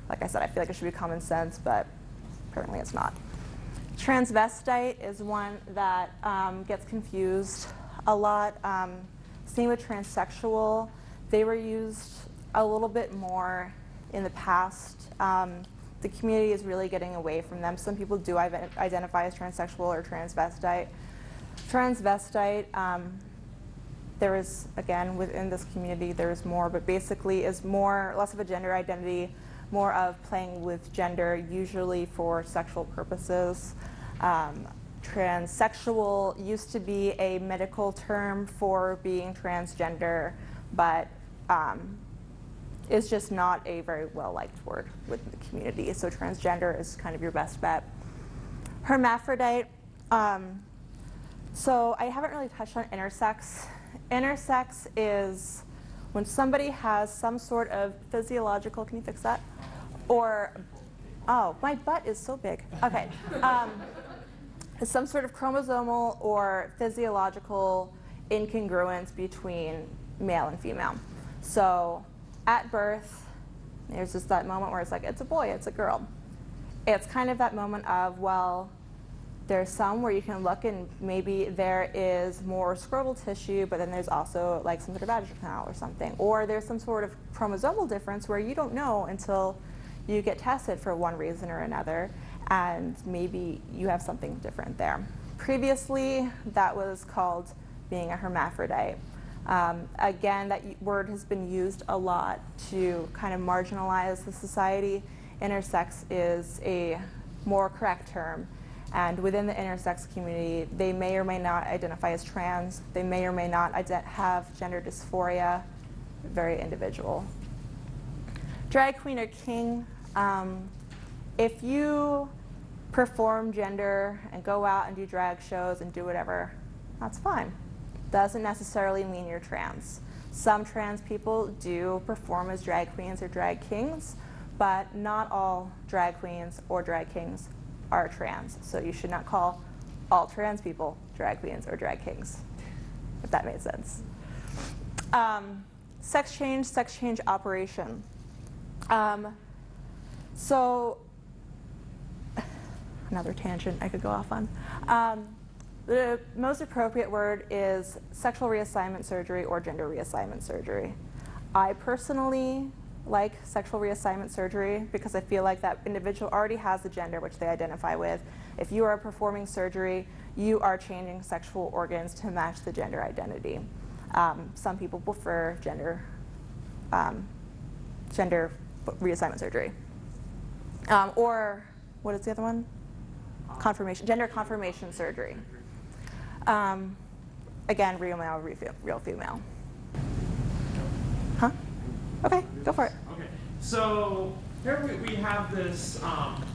like I said, I feel like it should be common sense, but apparently it's not. Transvestite is one that gets confused a lot. Same with transsexual. They were used a little bit more in the past. The community is really getting away from them. Some people do identify as transsexual or transvestite. Transvestite, there is, again, within this community, there is more, but basically is less of a gender identity, more of playing with gender, usually for sexual purposes. Transsexual used to be a medical term for being transgender, but is just not a very well-liked word within the community. So transgender is kind of your best bet. Hermaphrodite. So I haven't really touched on intersex. Intersex is when somebody has some sort of physiological, can you fix that? Or, oh, my butt is so big. Okay. Some sort of chromosomal or physiological incongruence between male and female. So at birth, there's just that moment where it's like, it's a boy, it's a girl. It's kind of that moment of, well, there's some where you can look and maybe there is more scrotal tissue, but then there's also like some sort of vaginal canal or something. Or there's some sort of chromosomal difference where you don't know until you get tested for one reason or another, and maybe you have something different there. Previously, that was called being a hermaphrodite. Again, that word has been used a lot to kind of marginalize the society. Intersex is a more correct term. And within the intersex community, they may or may not identify as trans. They may or may not have gender dysphoria. Very individual. Drag queen or king. If you perform gender and go out and do drag shows and do whatever, that's fine. Doesn't necessarily mean you're trans. Some trans people do perform as drag queens or drag kings, but not all drag queens or drag kings are trans. So you should not call all trans people drag queens or drag kings, if that made sense. Sex change operation. So another tangent I could go off on. The most appropriate word is sexual reassignment surgery or gender reassignment surgery. I personally like sexual reassignment surgery because I feel like that individual already has the gender which they identify with. If you are performing surgery, you are changing sexual organs to match the gender identity. Some people prefer gender reassignment surgery. Or, what is the other one? Gender confirmation surgery. Again, real male, real female. Huh? Okay, go for it. Okay, so here we have this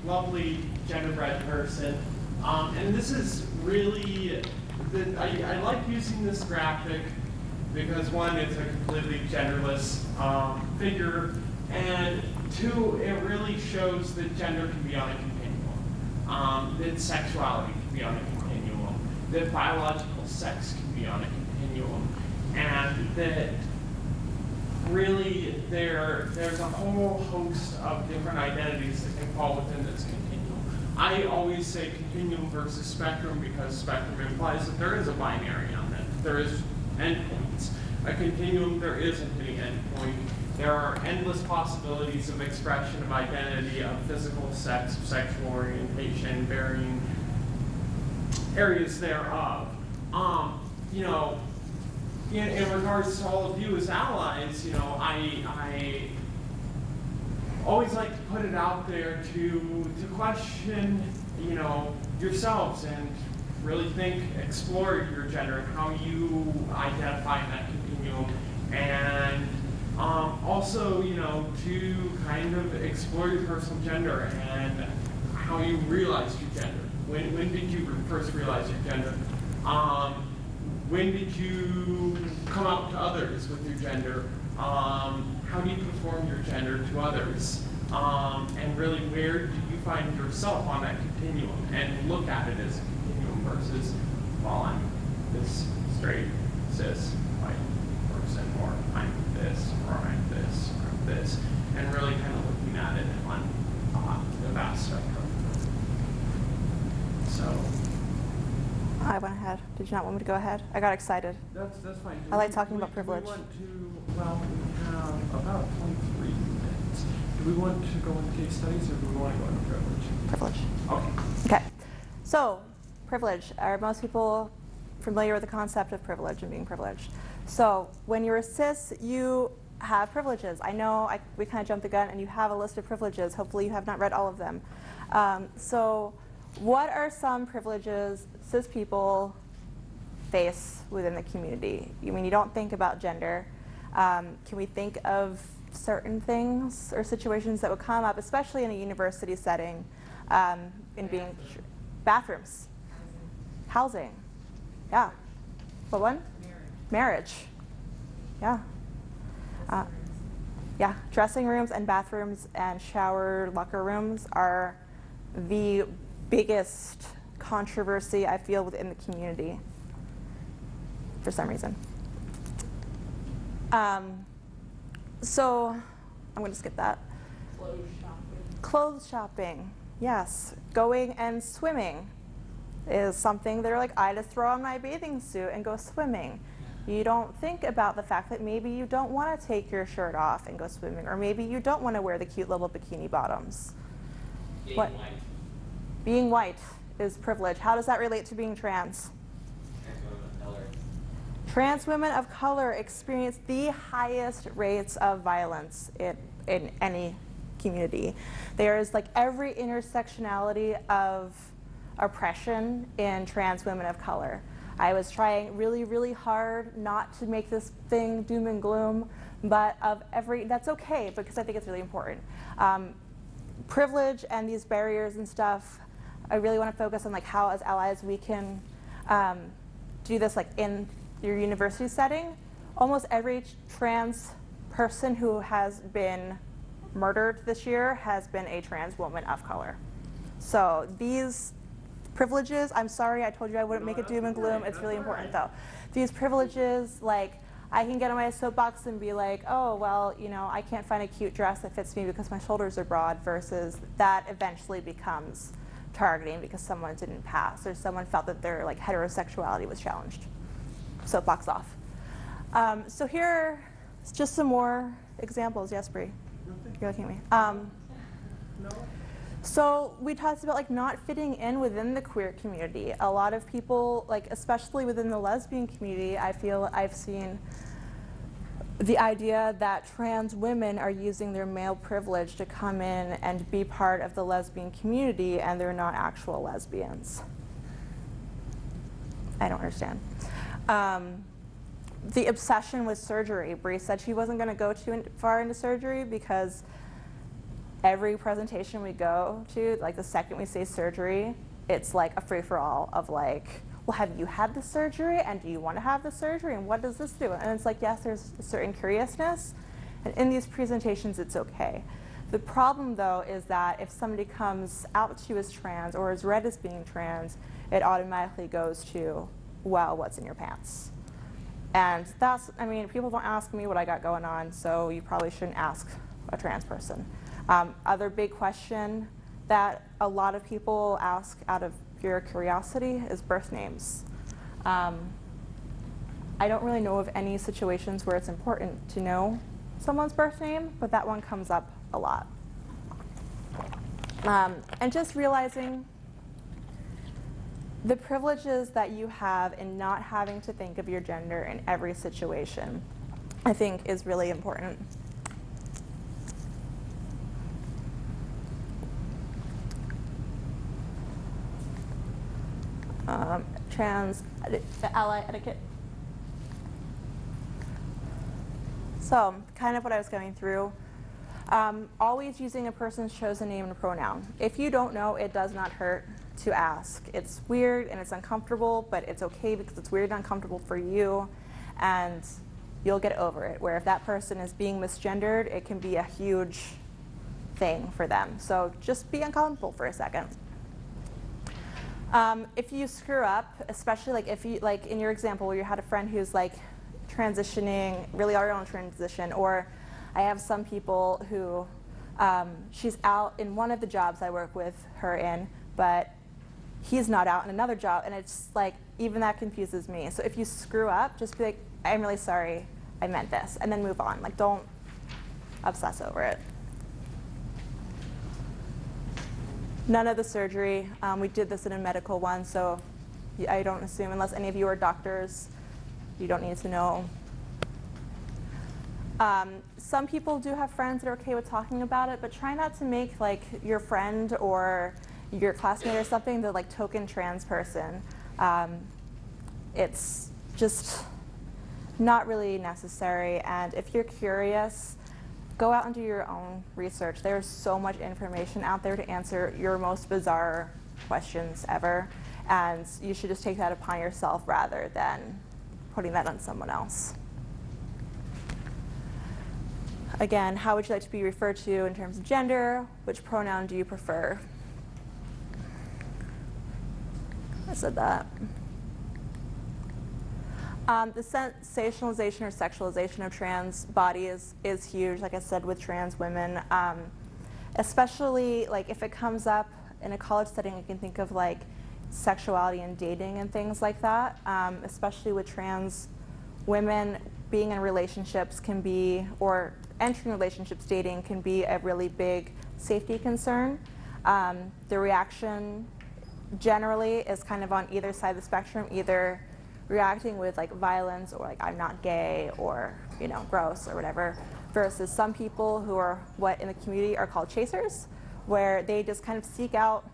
lovely genderbread person, and this is really, I like using this graphic because one, it's a completely genderless figure, and two, it really shows that gender can be on a continuum, that sexuality can be on a continuum, that biological sex can be on a continuum, and that really there's a whole host of different identities that can fall within this continuum. I always say continuum versus spectrum because spectrum implies that there is a binary on it. There is endpoints. A continuum, there isn't any endpoint. There are endless possibilities of expression of identity, of physical sex, of sexual orientation, varying areas thereof. You know, in regards to all of you as allies, you know, I always like to put it out there to question, you know, yourselves and really think, explore your gender and how you identify in that continuum, and also, you know, to kind of explore your personal gender and how you realize your gender. When did you first realize your gender? When did you come out to others with your gender? How do you perform your gender to others? And really, where do you find yourself on that continuum? And look at it as a continuum versus, well, I'm this straight, cis, white person, or I'm this, or I'm this, or I'm this. And really kind of looking at it on the vast spectrum. So. I went ahead. Did you not want me to go ahead? I got excited. That's fine. I like talking about privilege. Do we want to, well, we have about 23 minutes. Do we want to go into case studies or do we want to go into privilege? Privilege. Okay. Okay. So, privilege. Are most people familiar with the concept of privilege and being privileged? So, when you're a cis, you have privileges. I know we kind of jumped the gun and you have a list of privileges. Hopefully you have not read all of them. So, what are some privileges cis people face within the community? You mean you don't think about gender. Can we think of certain things or situations that would come up, especially in a university setting, in being bathrooms, housing, yeah. What one? Marriage. Yeah. Yeah, dressing rooms and bathrooms and shower locker rooms are the biggest controversy I feel within the community for some reason. So I'm going to skip that. Clothes shopping. Clothes shopping, yes. Going and swimming is something they're like, I just throw on my bathing suit and go swimming. You don't think about the fact that maybe you don't want to take your shirt off and go swimming, or maybe you don't want to wear the cute little bikini bottoms. What? Being white is privilege. How does that relate to being trans? Trans women of color experience the highest rates of violence in any community. There is like every intersectionality of oppression in trans women of color. I was trying really, really hard not to make this thing doom and gloom, but that's okay because I think it's really important. Privilege and these barriers and stuff, I really want to focus on like how as allies we can do this like in your university setting. Almost every trans person who has been murdered this year has been a trans woman of color. So these privileges, I'm sorry I told you I wouldn't make it doom and gloom, it's really important though. These privileges, like I can get on my soapbox and be like, oh, well, you know, I can't find a cute dress that fits me because my shoulders are broad, versus that eventually becomes targeting because someone didn't pass or someone felt that their like heterosexuality was challenged. Soapbox off. So here is just some more examples. Yes, Bree? You're looking at me. No. So we talked about like not fitting in within the queer community. A lot of people, like especially within the lesbian community, I feel I've seen the idea that trans women are using their male privilege to come in and be part of the lesbian community, and they're not actual lesbians. I don't understand. The obsession with surgery. Bree said she wasn't going to go too far into surgery because every presentation we go to, like the second we say surgery, it's like a free-for-all of like, well, have you had the surgery, and do you want to have the surgery, and what does this do? And it's like, yes, there's a certain curiousness, and in these presentations, it's okay. The problem, though, is that if somebody comes out to you as trans or is read as being trans, it automatically goes to, well, what's in your pants? And that's, I mean, people don't ask me what I got going on, so you probably shouldn't ask a trans person. Other big question that a lot of people ask out of pure curiosity is birth names. I don't really know of any situations where it's important to know someone's birth name, but that one comes up a lot. And just realizing the privileges that you have in not having to think of your gender in every situation, I think is really important. The ally etiquette. So, kind of what I was going through. Always using a person's chosen name and pronoun. If you don't know, it does not hurt to ask. It's weird and it's uncomfortable, but it's okay because it's weird and uncomfortable for you, and you'll get over it. Where if that person is being misgendered, it can be a huge thing for them. So just be uncomfortable for a second. If you screw up, especially like if you, like in your example where you had a friend who's like transitioning, really are on transition, or I have some people who, she's out in one of the jobs I work with her in, but he's not out in another job, and it's like, even that confuses me. So if you screw up, just be like, I'm really sorry, I meant this, and then move on. Like, don't obsess over it. None of the surgery. We did this in a medical one, so I don't assume, unless any of you are doctors, you don't need to know. Some people do have friends that are okay with talking about it, but try not to make like your friend or your classmate or something the like token trans person. It's just not really necessary, and if you're curious, go out and do your own research. There's so much information out there to answer your most bizarre questions ever, and you should just take that upon yourself rather than putting that on someone else. Again, how would you like to be referred to in terms of gender? Which pronoun do you prefer? I said that. The sensationalization or sexualization of trans bodies is huge, like I said, with trans women. Especially like if it comes up in a college setting, you can think of like sexuality and dating and things like that. Especially with trans women, being in relationships can be, or entering relationships, dating can be a really big safety concern. The reaction generally is kind of on either side of the spectrum, either reacting with like violence or like I'm not gay or, you know, gross or whatever, versus some people who are what in the community are called chasers, where they just kind of seek out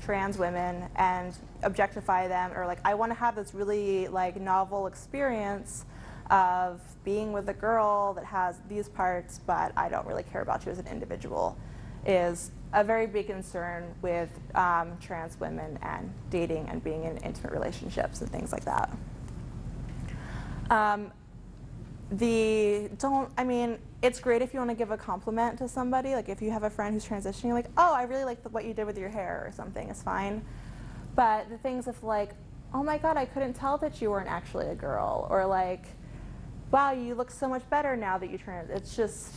trans women and objectify them, or like I want to have this really like novel experience of being with a girl that has these parts, but I don't really care about you as an individual, is a very big concern with trans women and dating and being in intimate relationships and things like that. I mean, it's great if you want to give a compliment to somebody, like if you have a friend who's transitioning, like, oh, I really like what you did with your hair or something, is fine. But the things of like, oh my God, I couldn't tell that you weren't actually a girl, or like, wow, you look so much better now that you trans, it's just.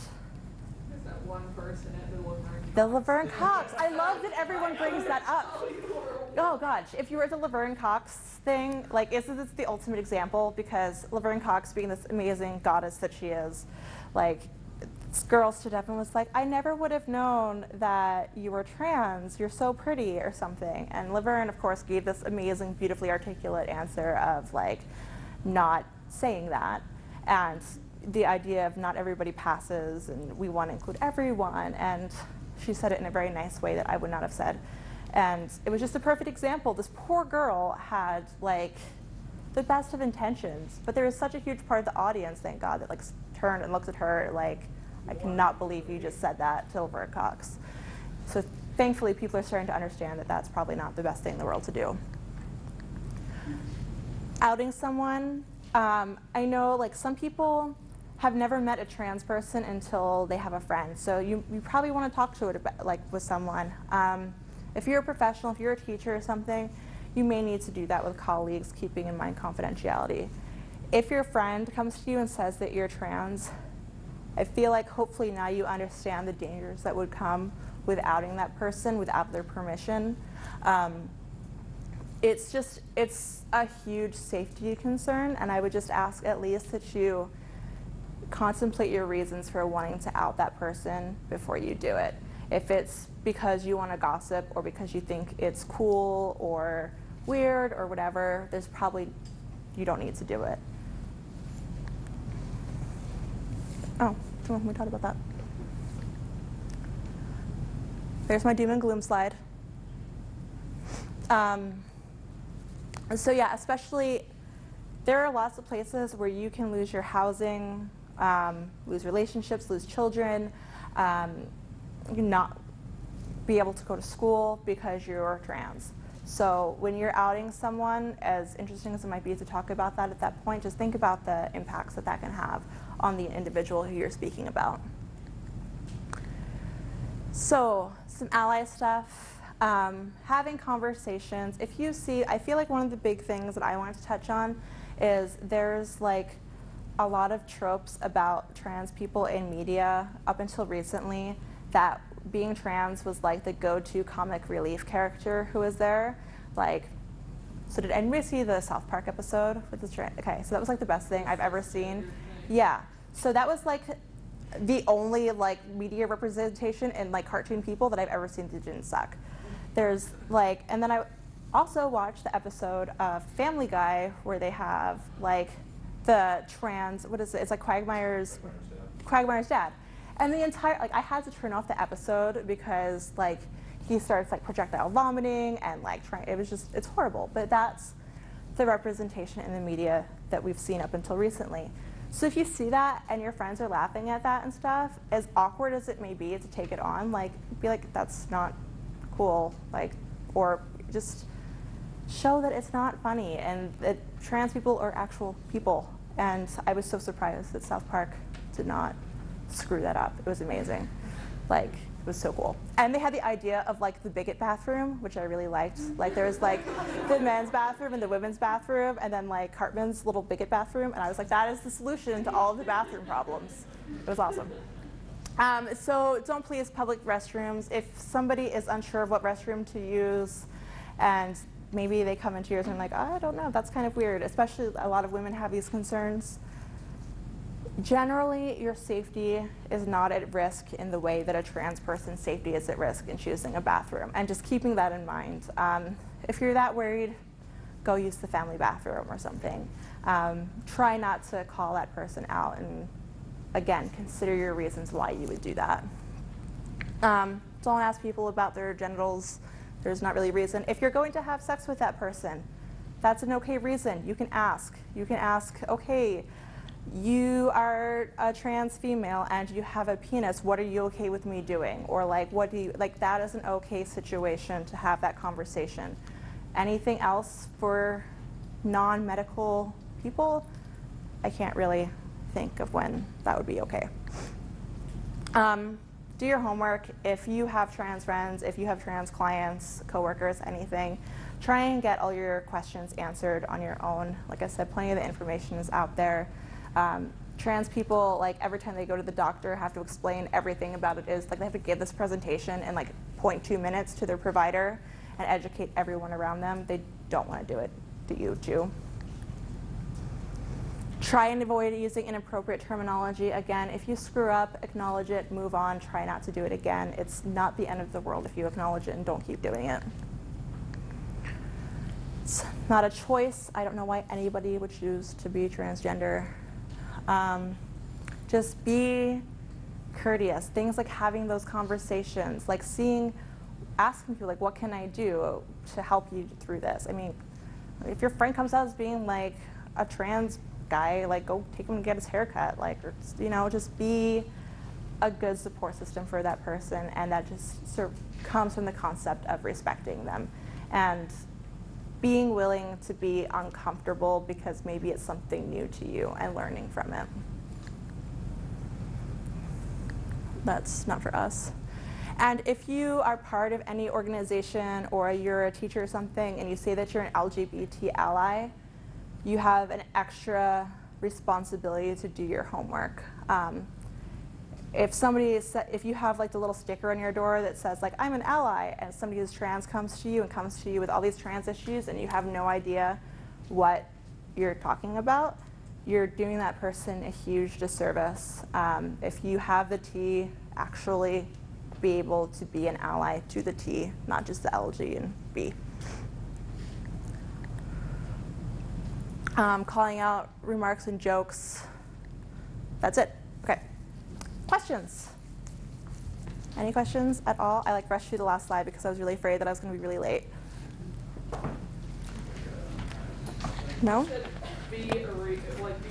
There's that one person at the Laverne. The Laverne Cox. I love that everyone brings that up. Oh gosh, if you were at the Laverne Cox thing, like it's the ultimate example, because Laverne Cox, being this amazing goddess that she is, like this girl stood up and was like, I never would have known that you were trans, you're so pretty, or something. And Laverne, of course, gave this amazing, beautifully articulate answer of like not saying that, and the idea of not everybody passes and we want to include everyone, and she said it in a very nice way that I would not have said. And it was just a perfect example. This poor girl had like the best of intentions, but there was such a huge part of the audience, thank God, that like turned and looked at her like, I cannot believe you just said that to Laverne Cox. So thankfully, people are starting to understand that that's probably not the best thing in the world to do. Outing someone, I know like some people have never met a trans person until they have a friend. So you probably want to talk to it about, like with someone. If you're a professional, if you're a teacher or something, you may need to do that with colleagues, keeping in mind confidentiality. If your friend comes to you and says that you're trans, I feel like hopefully now you understand the dangers that would come with outing that person without their permission. It's a huge safety concern, and I would just ask at least that you contemplate your reasons for wanting to out that person before you do it. If it's because you want to gossip or because you think it's cool or weird or whatever, there's probably, you don't need to do it. Oh, can we talk about that? There's my doom and gloom slide. So yeah, especially, there are lots of places where you can lose your housing, lose relationships, lose children, not be able to go to school because you're trans. So when you're outing someone, as interesting as it might be to talk about that at that point, just think about the impacts that that can have on the individual who you're speaking about. So some ally stuff. Having conversations. If you see, I feel like one of the big things that I wanted to touch on is there's like a lot of tropes about trans people in media up until recently, that being trans was like the go-to comic relief character who was there. Like, so did anybody see the South Park episode with the trans? Okay, so that was like the best thing I've ever seen. Yeah, so that was like the only like media representation in like cartoon people that I've ever seen that didn't suck. There's like, and then I also watched the episode of Family Guy where they have like the trans, what is it? It's like Quagmire's dad. And the entire, like I had to turn off the episode because like he starts like projectile vomiting and like trying, it was just, it's horrible. But that's the representation in the media that we've seen up until recently. So if you see that and your friends are laughing at that and stuff, as awkward as it may be to take it on, like be like, that's not cool, like, or just show that it's not funny and that trans people are actual people. And I was so surprised that South Park did not screw that up. It was amazing. Like, it was so cool. And they had the idea of like the bigot bathroom, which I really liked. Like there was like the men's bathroom and the women's bathroom, and then like Cartman's little bigot bathroom. And I was like, that is the solution to all of the bathroom problems. It was awesome. So don't police public restrooms. If somebody is unsure of what restroom to use, and maybe they come into yours and like, oh, I don't know, that's kind of weird. Especially a lot of women have these concerns. Generally, your safety is not at risk in the way that a trans person's safety is at risk in choosing a bathroom. And just keeping that in mind. If you're that worried, go use the family bathroom or something. Try not to call that person out, and again, consider your reasons why you would do that. Don't ask people about their genitals. There's not really a reason. If you're going to have sex with that person, that's an okay reason. You can ask. You can ask, okay, you are a trans female and you have a penis. What are you okay with me doing? Or like, what do you, like that is an okay situation to have that conversation. Anything else for non-medical people, I can't really think of when that would be okay. Do your homework. If you have trans friends, if you have trans clients, coworkers, anything, try and get all your questions answered on your own. Like I said, plenty of the information is out there. Trans people, like every time they go to the doctor, have to explain everything about it is, like they have to give this presentation in like 0.2 minutes to their provider and educate everyone around them. They don't want to do it, do you too? Try and avoid using inappropriate terminology. Again, if you screw up, acknowledge it, move on, try not to do it again. It's not the end of the world if you acknowledge it and don't keep doing it. It's not a choice. I don't know why anybody would choose to be transgender. Just be courteous. Things like having those conversations, like asking people, like, what can I do to help you through this? I mean, if your friend comes out as being like a trans guy, like go take him to get his hair cut, like, or, you know, just be a good support system for that person, and that just sort of comes from the concept of respecting them and being willing to be uncomfortable because maybe it's something new to you and learning from it. That's not for us. And if you are part of any organization or you're a teacher or something and you say that you're an LGBT ally, you have an extra responsibility to do your homework. If you have like the little sticker on your door that says like, I'm an ally, and somebody who's trans comes to you with all these trans issues and you have no idea what you're talking about, you're doing that person a huge disservice. If you have the T, actually be able to be an ally to the T, not just the L, G, and B. Calling out remarks and jokes. That's it. Okay. Questions? Any questions at all? I rushed through the last slide because I was really afraid that I was going to be really late. No? Do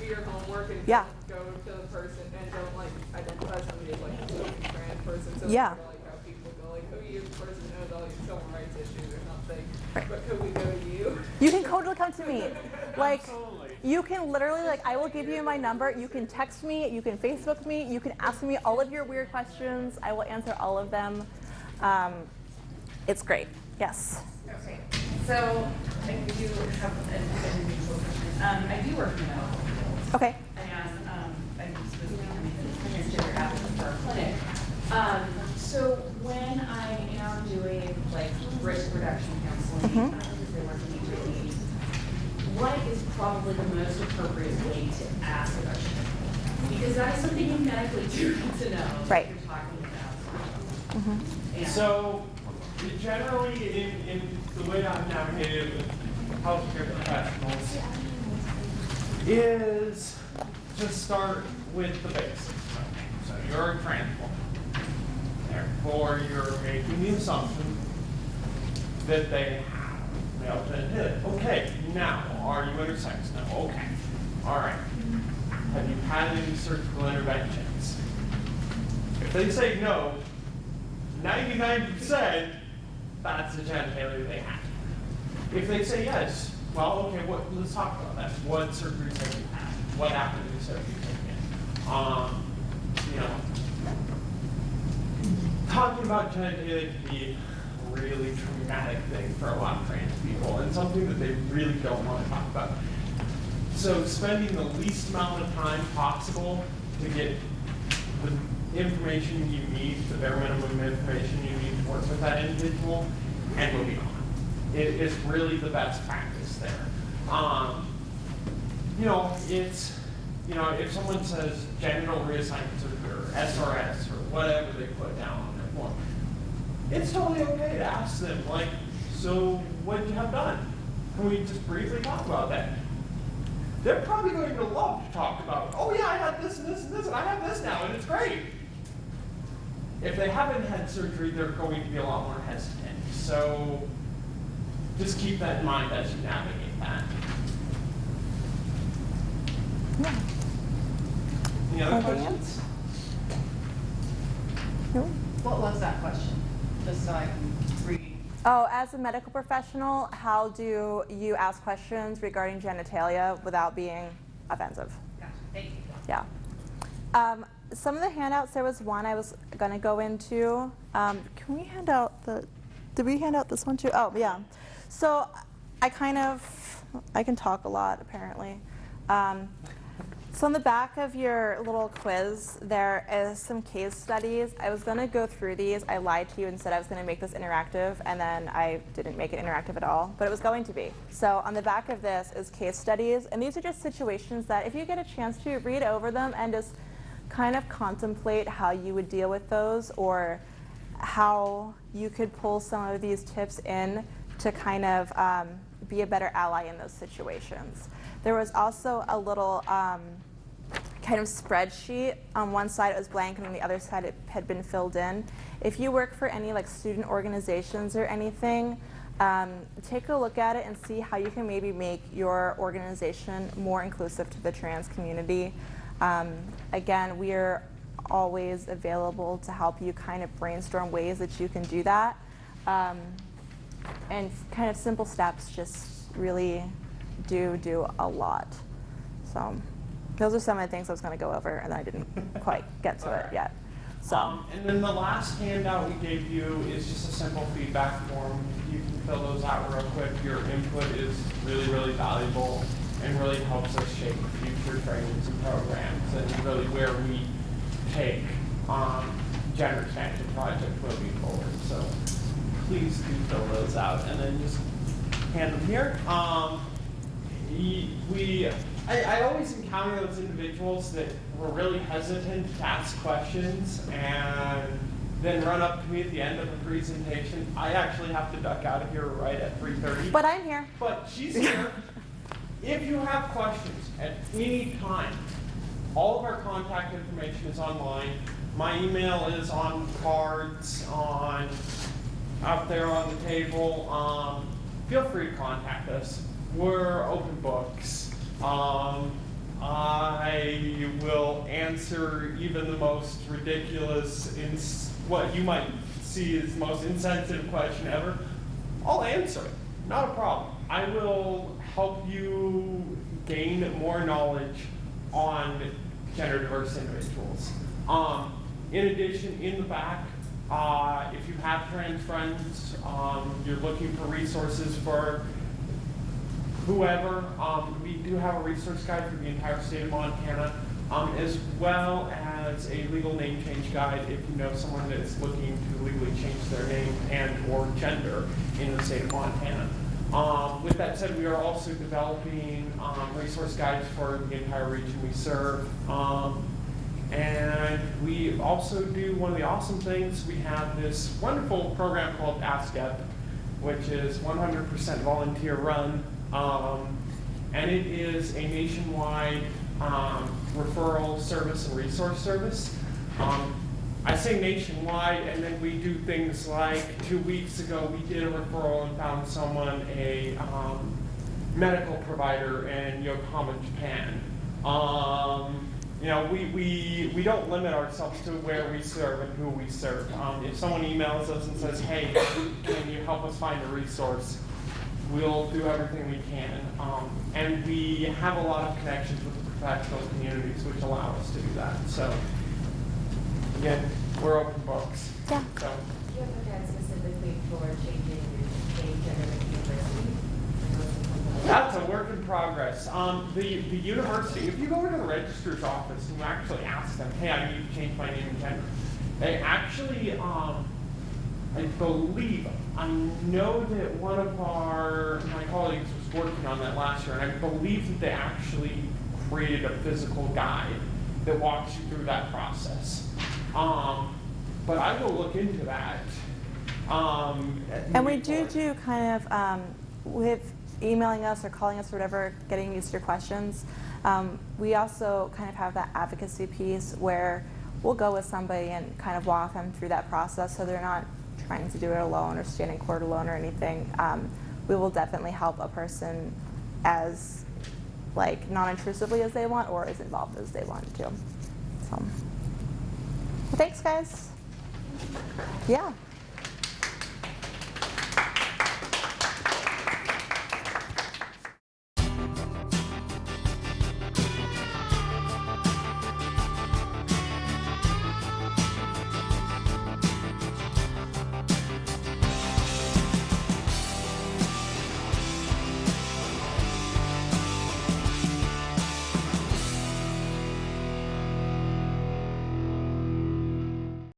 your homework and Yeah. go to the person and don't like identify somebody as like a trans person. So Yeah. like how people go like, oh, you person knows all your civil rights issues or something. Right. But could we go to you? You can totally come to me. Like, Absolutely. you can literally, I will give you my number. You can text me. You can Facebook me. You can ask me all of your weird questions. I will answer all of them. It's great. Yes. Okay, so I do have an individual question. I do work in the medical field. Okay. And I'm specifically a transgender advocate for our clinic. So when I am doing like risk reduction counseling, because they work in HIV, what is probably the most appropriate way to ask a question? Because that is something you medically do need to know. Right. What you're talking about. And So generally, in the way I've navigated with healthcare professionals is to start with the basics. So you're a trans woman. Therefore, you're making the assumption that they have male genitalia. Okay, now, are you intersex? No, okay. All right. Have you had any surgical interventions? If they say no, 99% that's the genitalia they have. If they say yes, well, okay, let's talk about that. What surgeries have you had? What happened to the surgeries have you had? Talking about genitalia can be a really traumatic thing for a lot of trans people and something that they really don't want to talk about. So spending the least amount of time possible to get the information you need, the bare minimum information you need to work with that individual, and moving on. It is really the best practice there. If someone says genital reassignment surgery or SRS or whatever they put down on their form, it's totally okay to ask them, like, so what did you have done? Can we just briefly talk about that? They're probably going to love to talk about, oh yeah, I had this and this and this, and I have this now, and it's great. If they haven't had surgery, they're going to be a lot more hesitant. So just keep that in mind as you navigate that. Yeah. Any other Anything questions? No? What was that question? Just so I can read. Oh, as a medical professional, how do you ask questions regarding genitalia without being offensive? Gotcha. Thank you. Yeah. Some of the handouts, there was one I was going to go into. Can we hand out did we hand out this one too? Oh, yeah. So I can talk a lot apparently. So on the back of your little quiz, there is some case studies. I was going to go through these. I lied to you and said I was going to make this interactive, and then I didn't make it interactive at all, but it was going to be. So on the back of this is case studies, and these are just situations that if you get a chance to read over them and just kind of contemplate how you would deal with those or how you could pull some of these tips in to kind of be a better ally in those situations. There was also a little kind of spreadsheet. On one side it was blank and on the other side it had been filled in. If you work for any student organizations or anything, take a look at it and see how you can maybe make your organization more inclusive to the trans community. Again, we're always available to help you kind of brainstorm ways that you can do that. And kind of simple steps just really do a lot. So those are some of the things I was going to go over, and I didn't quite get to it yet. So. And then the last handout we gave you is just a simple feedback form. You can fill those out real quick. Your input is really, really valuable and really helps us shape future trainings and programs and really where we take gender expansion project moving forward. So please do fill those out and then just hand them here. I always encounter those individuals that were really hesitant to ask questions and then run up to me at the end of the presentation. I actually have to duck out of here right at 3:30. But I'm here. But she's here. If you have questions at any time, all of our contact information is online. My email is on cards, out there on the table. Feel free to contact us. We're open books. I will answer even the most ridiculous, what you might see as the most insensitive question ever. I'll answer it, not a problem. I will help you gain more knowledge on gender diverse individuals. In addition, in the back, if you have trans friends, you're looking for resources for whoever, we do have a resource guide for the entire state of Montana, as well as a legal name change guide if you know someone that is looking to legally change their name and or gender in the state of Montana. With that said, we are also developing resource guides for the entire region we serve. And we also do one of the awesome things, we have this wonderful program called Ask Ed, which is 100% volunteer run. And it is a nationwide referral service and resource service. I say nationwide, and then we do things like 2 weeks ago we did a referral and found someone a medical provider in Yokohama, Japan. You know, we don't limit ourselves to where we serve and who we serve. If someone emails us and says, hey, can you help us find a resource? We'll do everything we can. And we have a lot of connections with the professional communities which allow us to do that. So, again, we're open books. Yeah. Do So. you have a plan specifically for changing gender diversity? That's a work in progress. The university, if you go to the registrar's office and you actually ask them, hey, I need to change my name and gender, they actually, I believe, I know that one of my colleagues was working on that last year, and I believe that they actually created a physical guide that walks you through that process. But I will look into that. And we do kind of, with emailing us or calling us or whatever, getting used to your questions, we also kind of have that advocacy piece where we'll go with somebody and kind of walk them through that process so they're not trying to do it alone or stand in court alone or anything. We will definitely help a person as non-intrusively as they want or as involved as they want to. So, well, thanks guys. Yeah.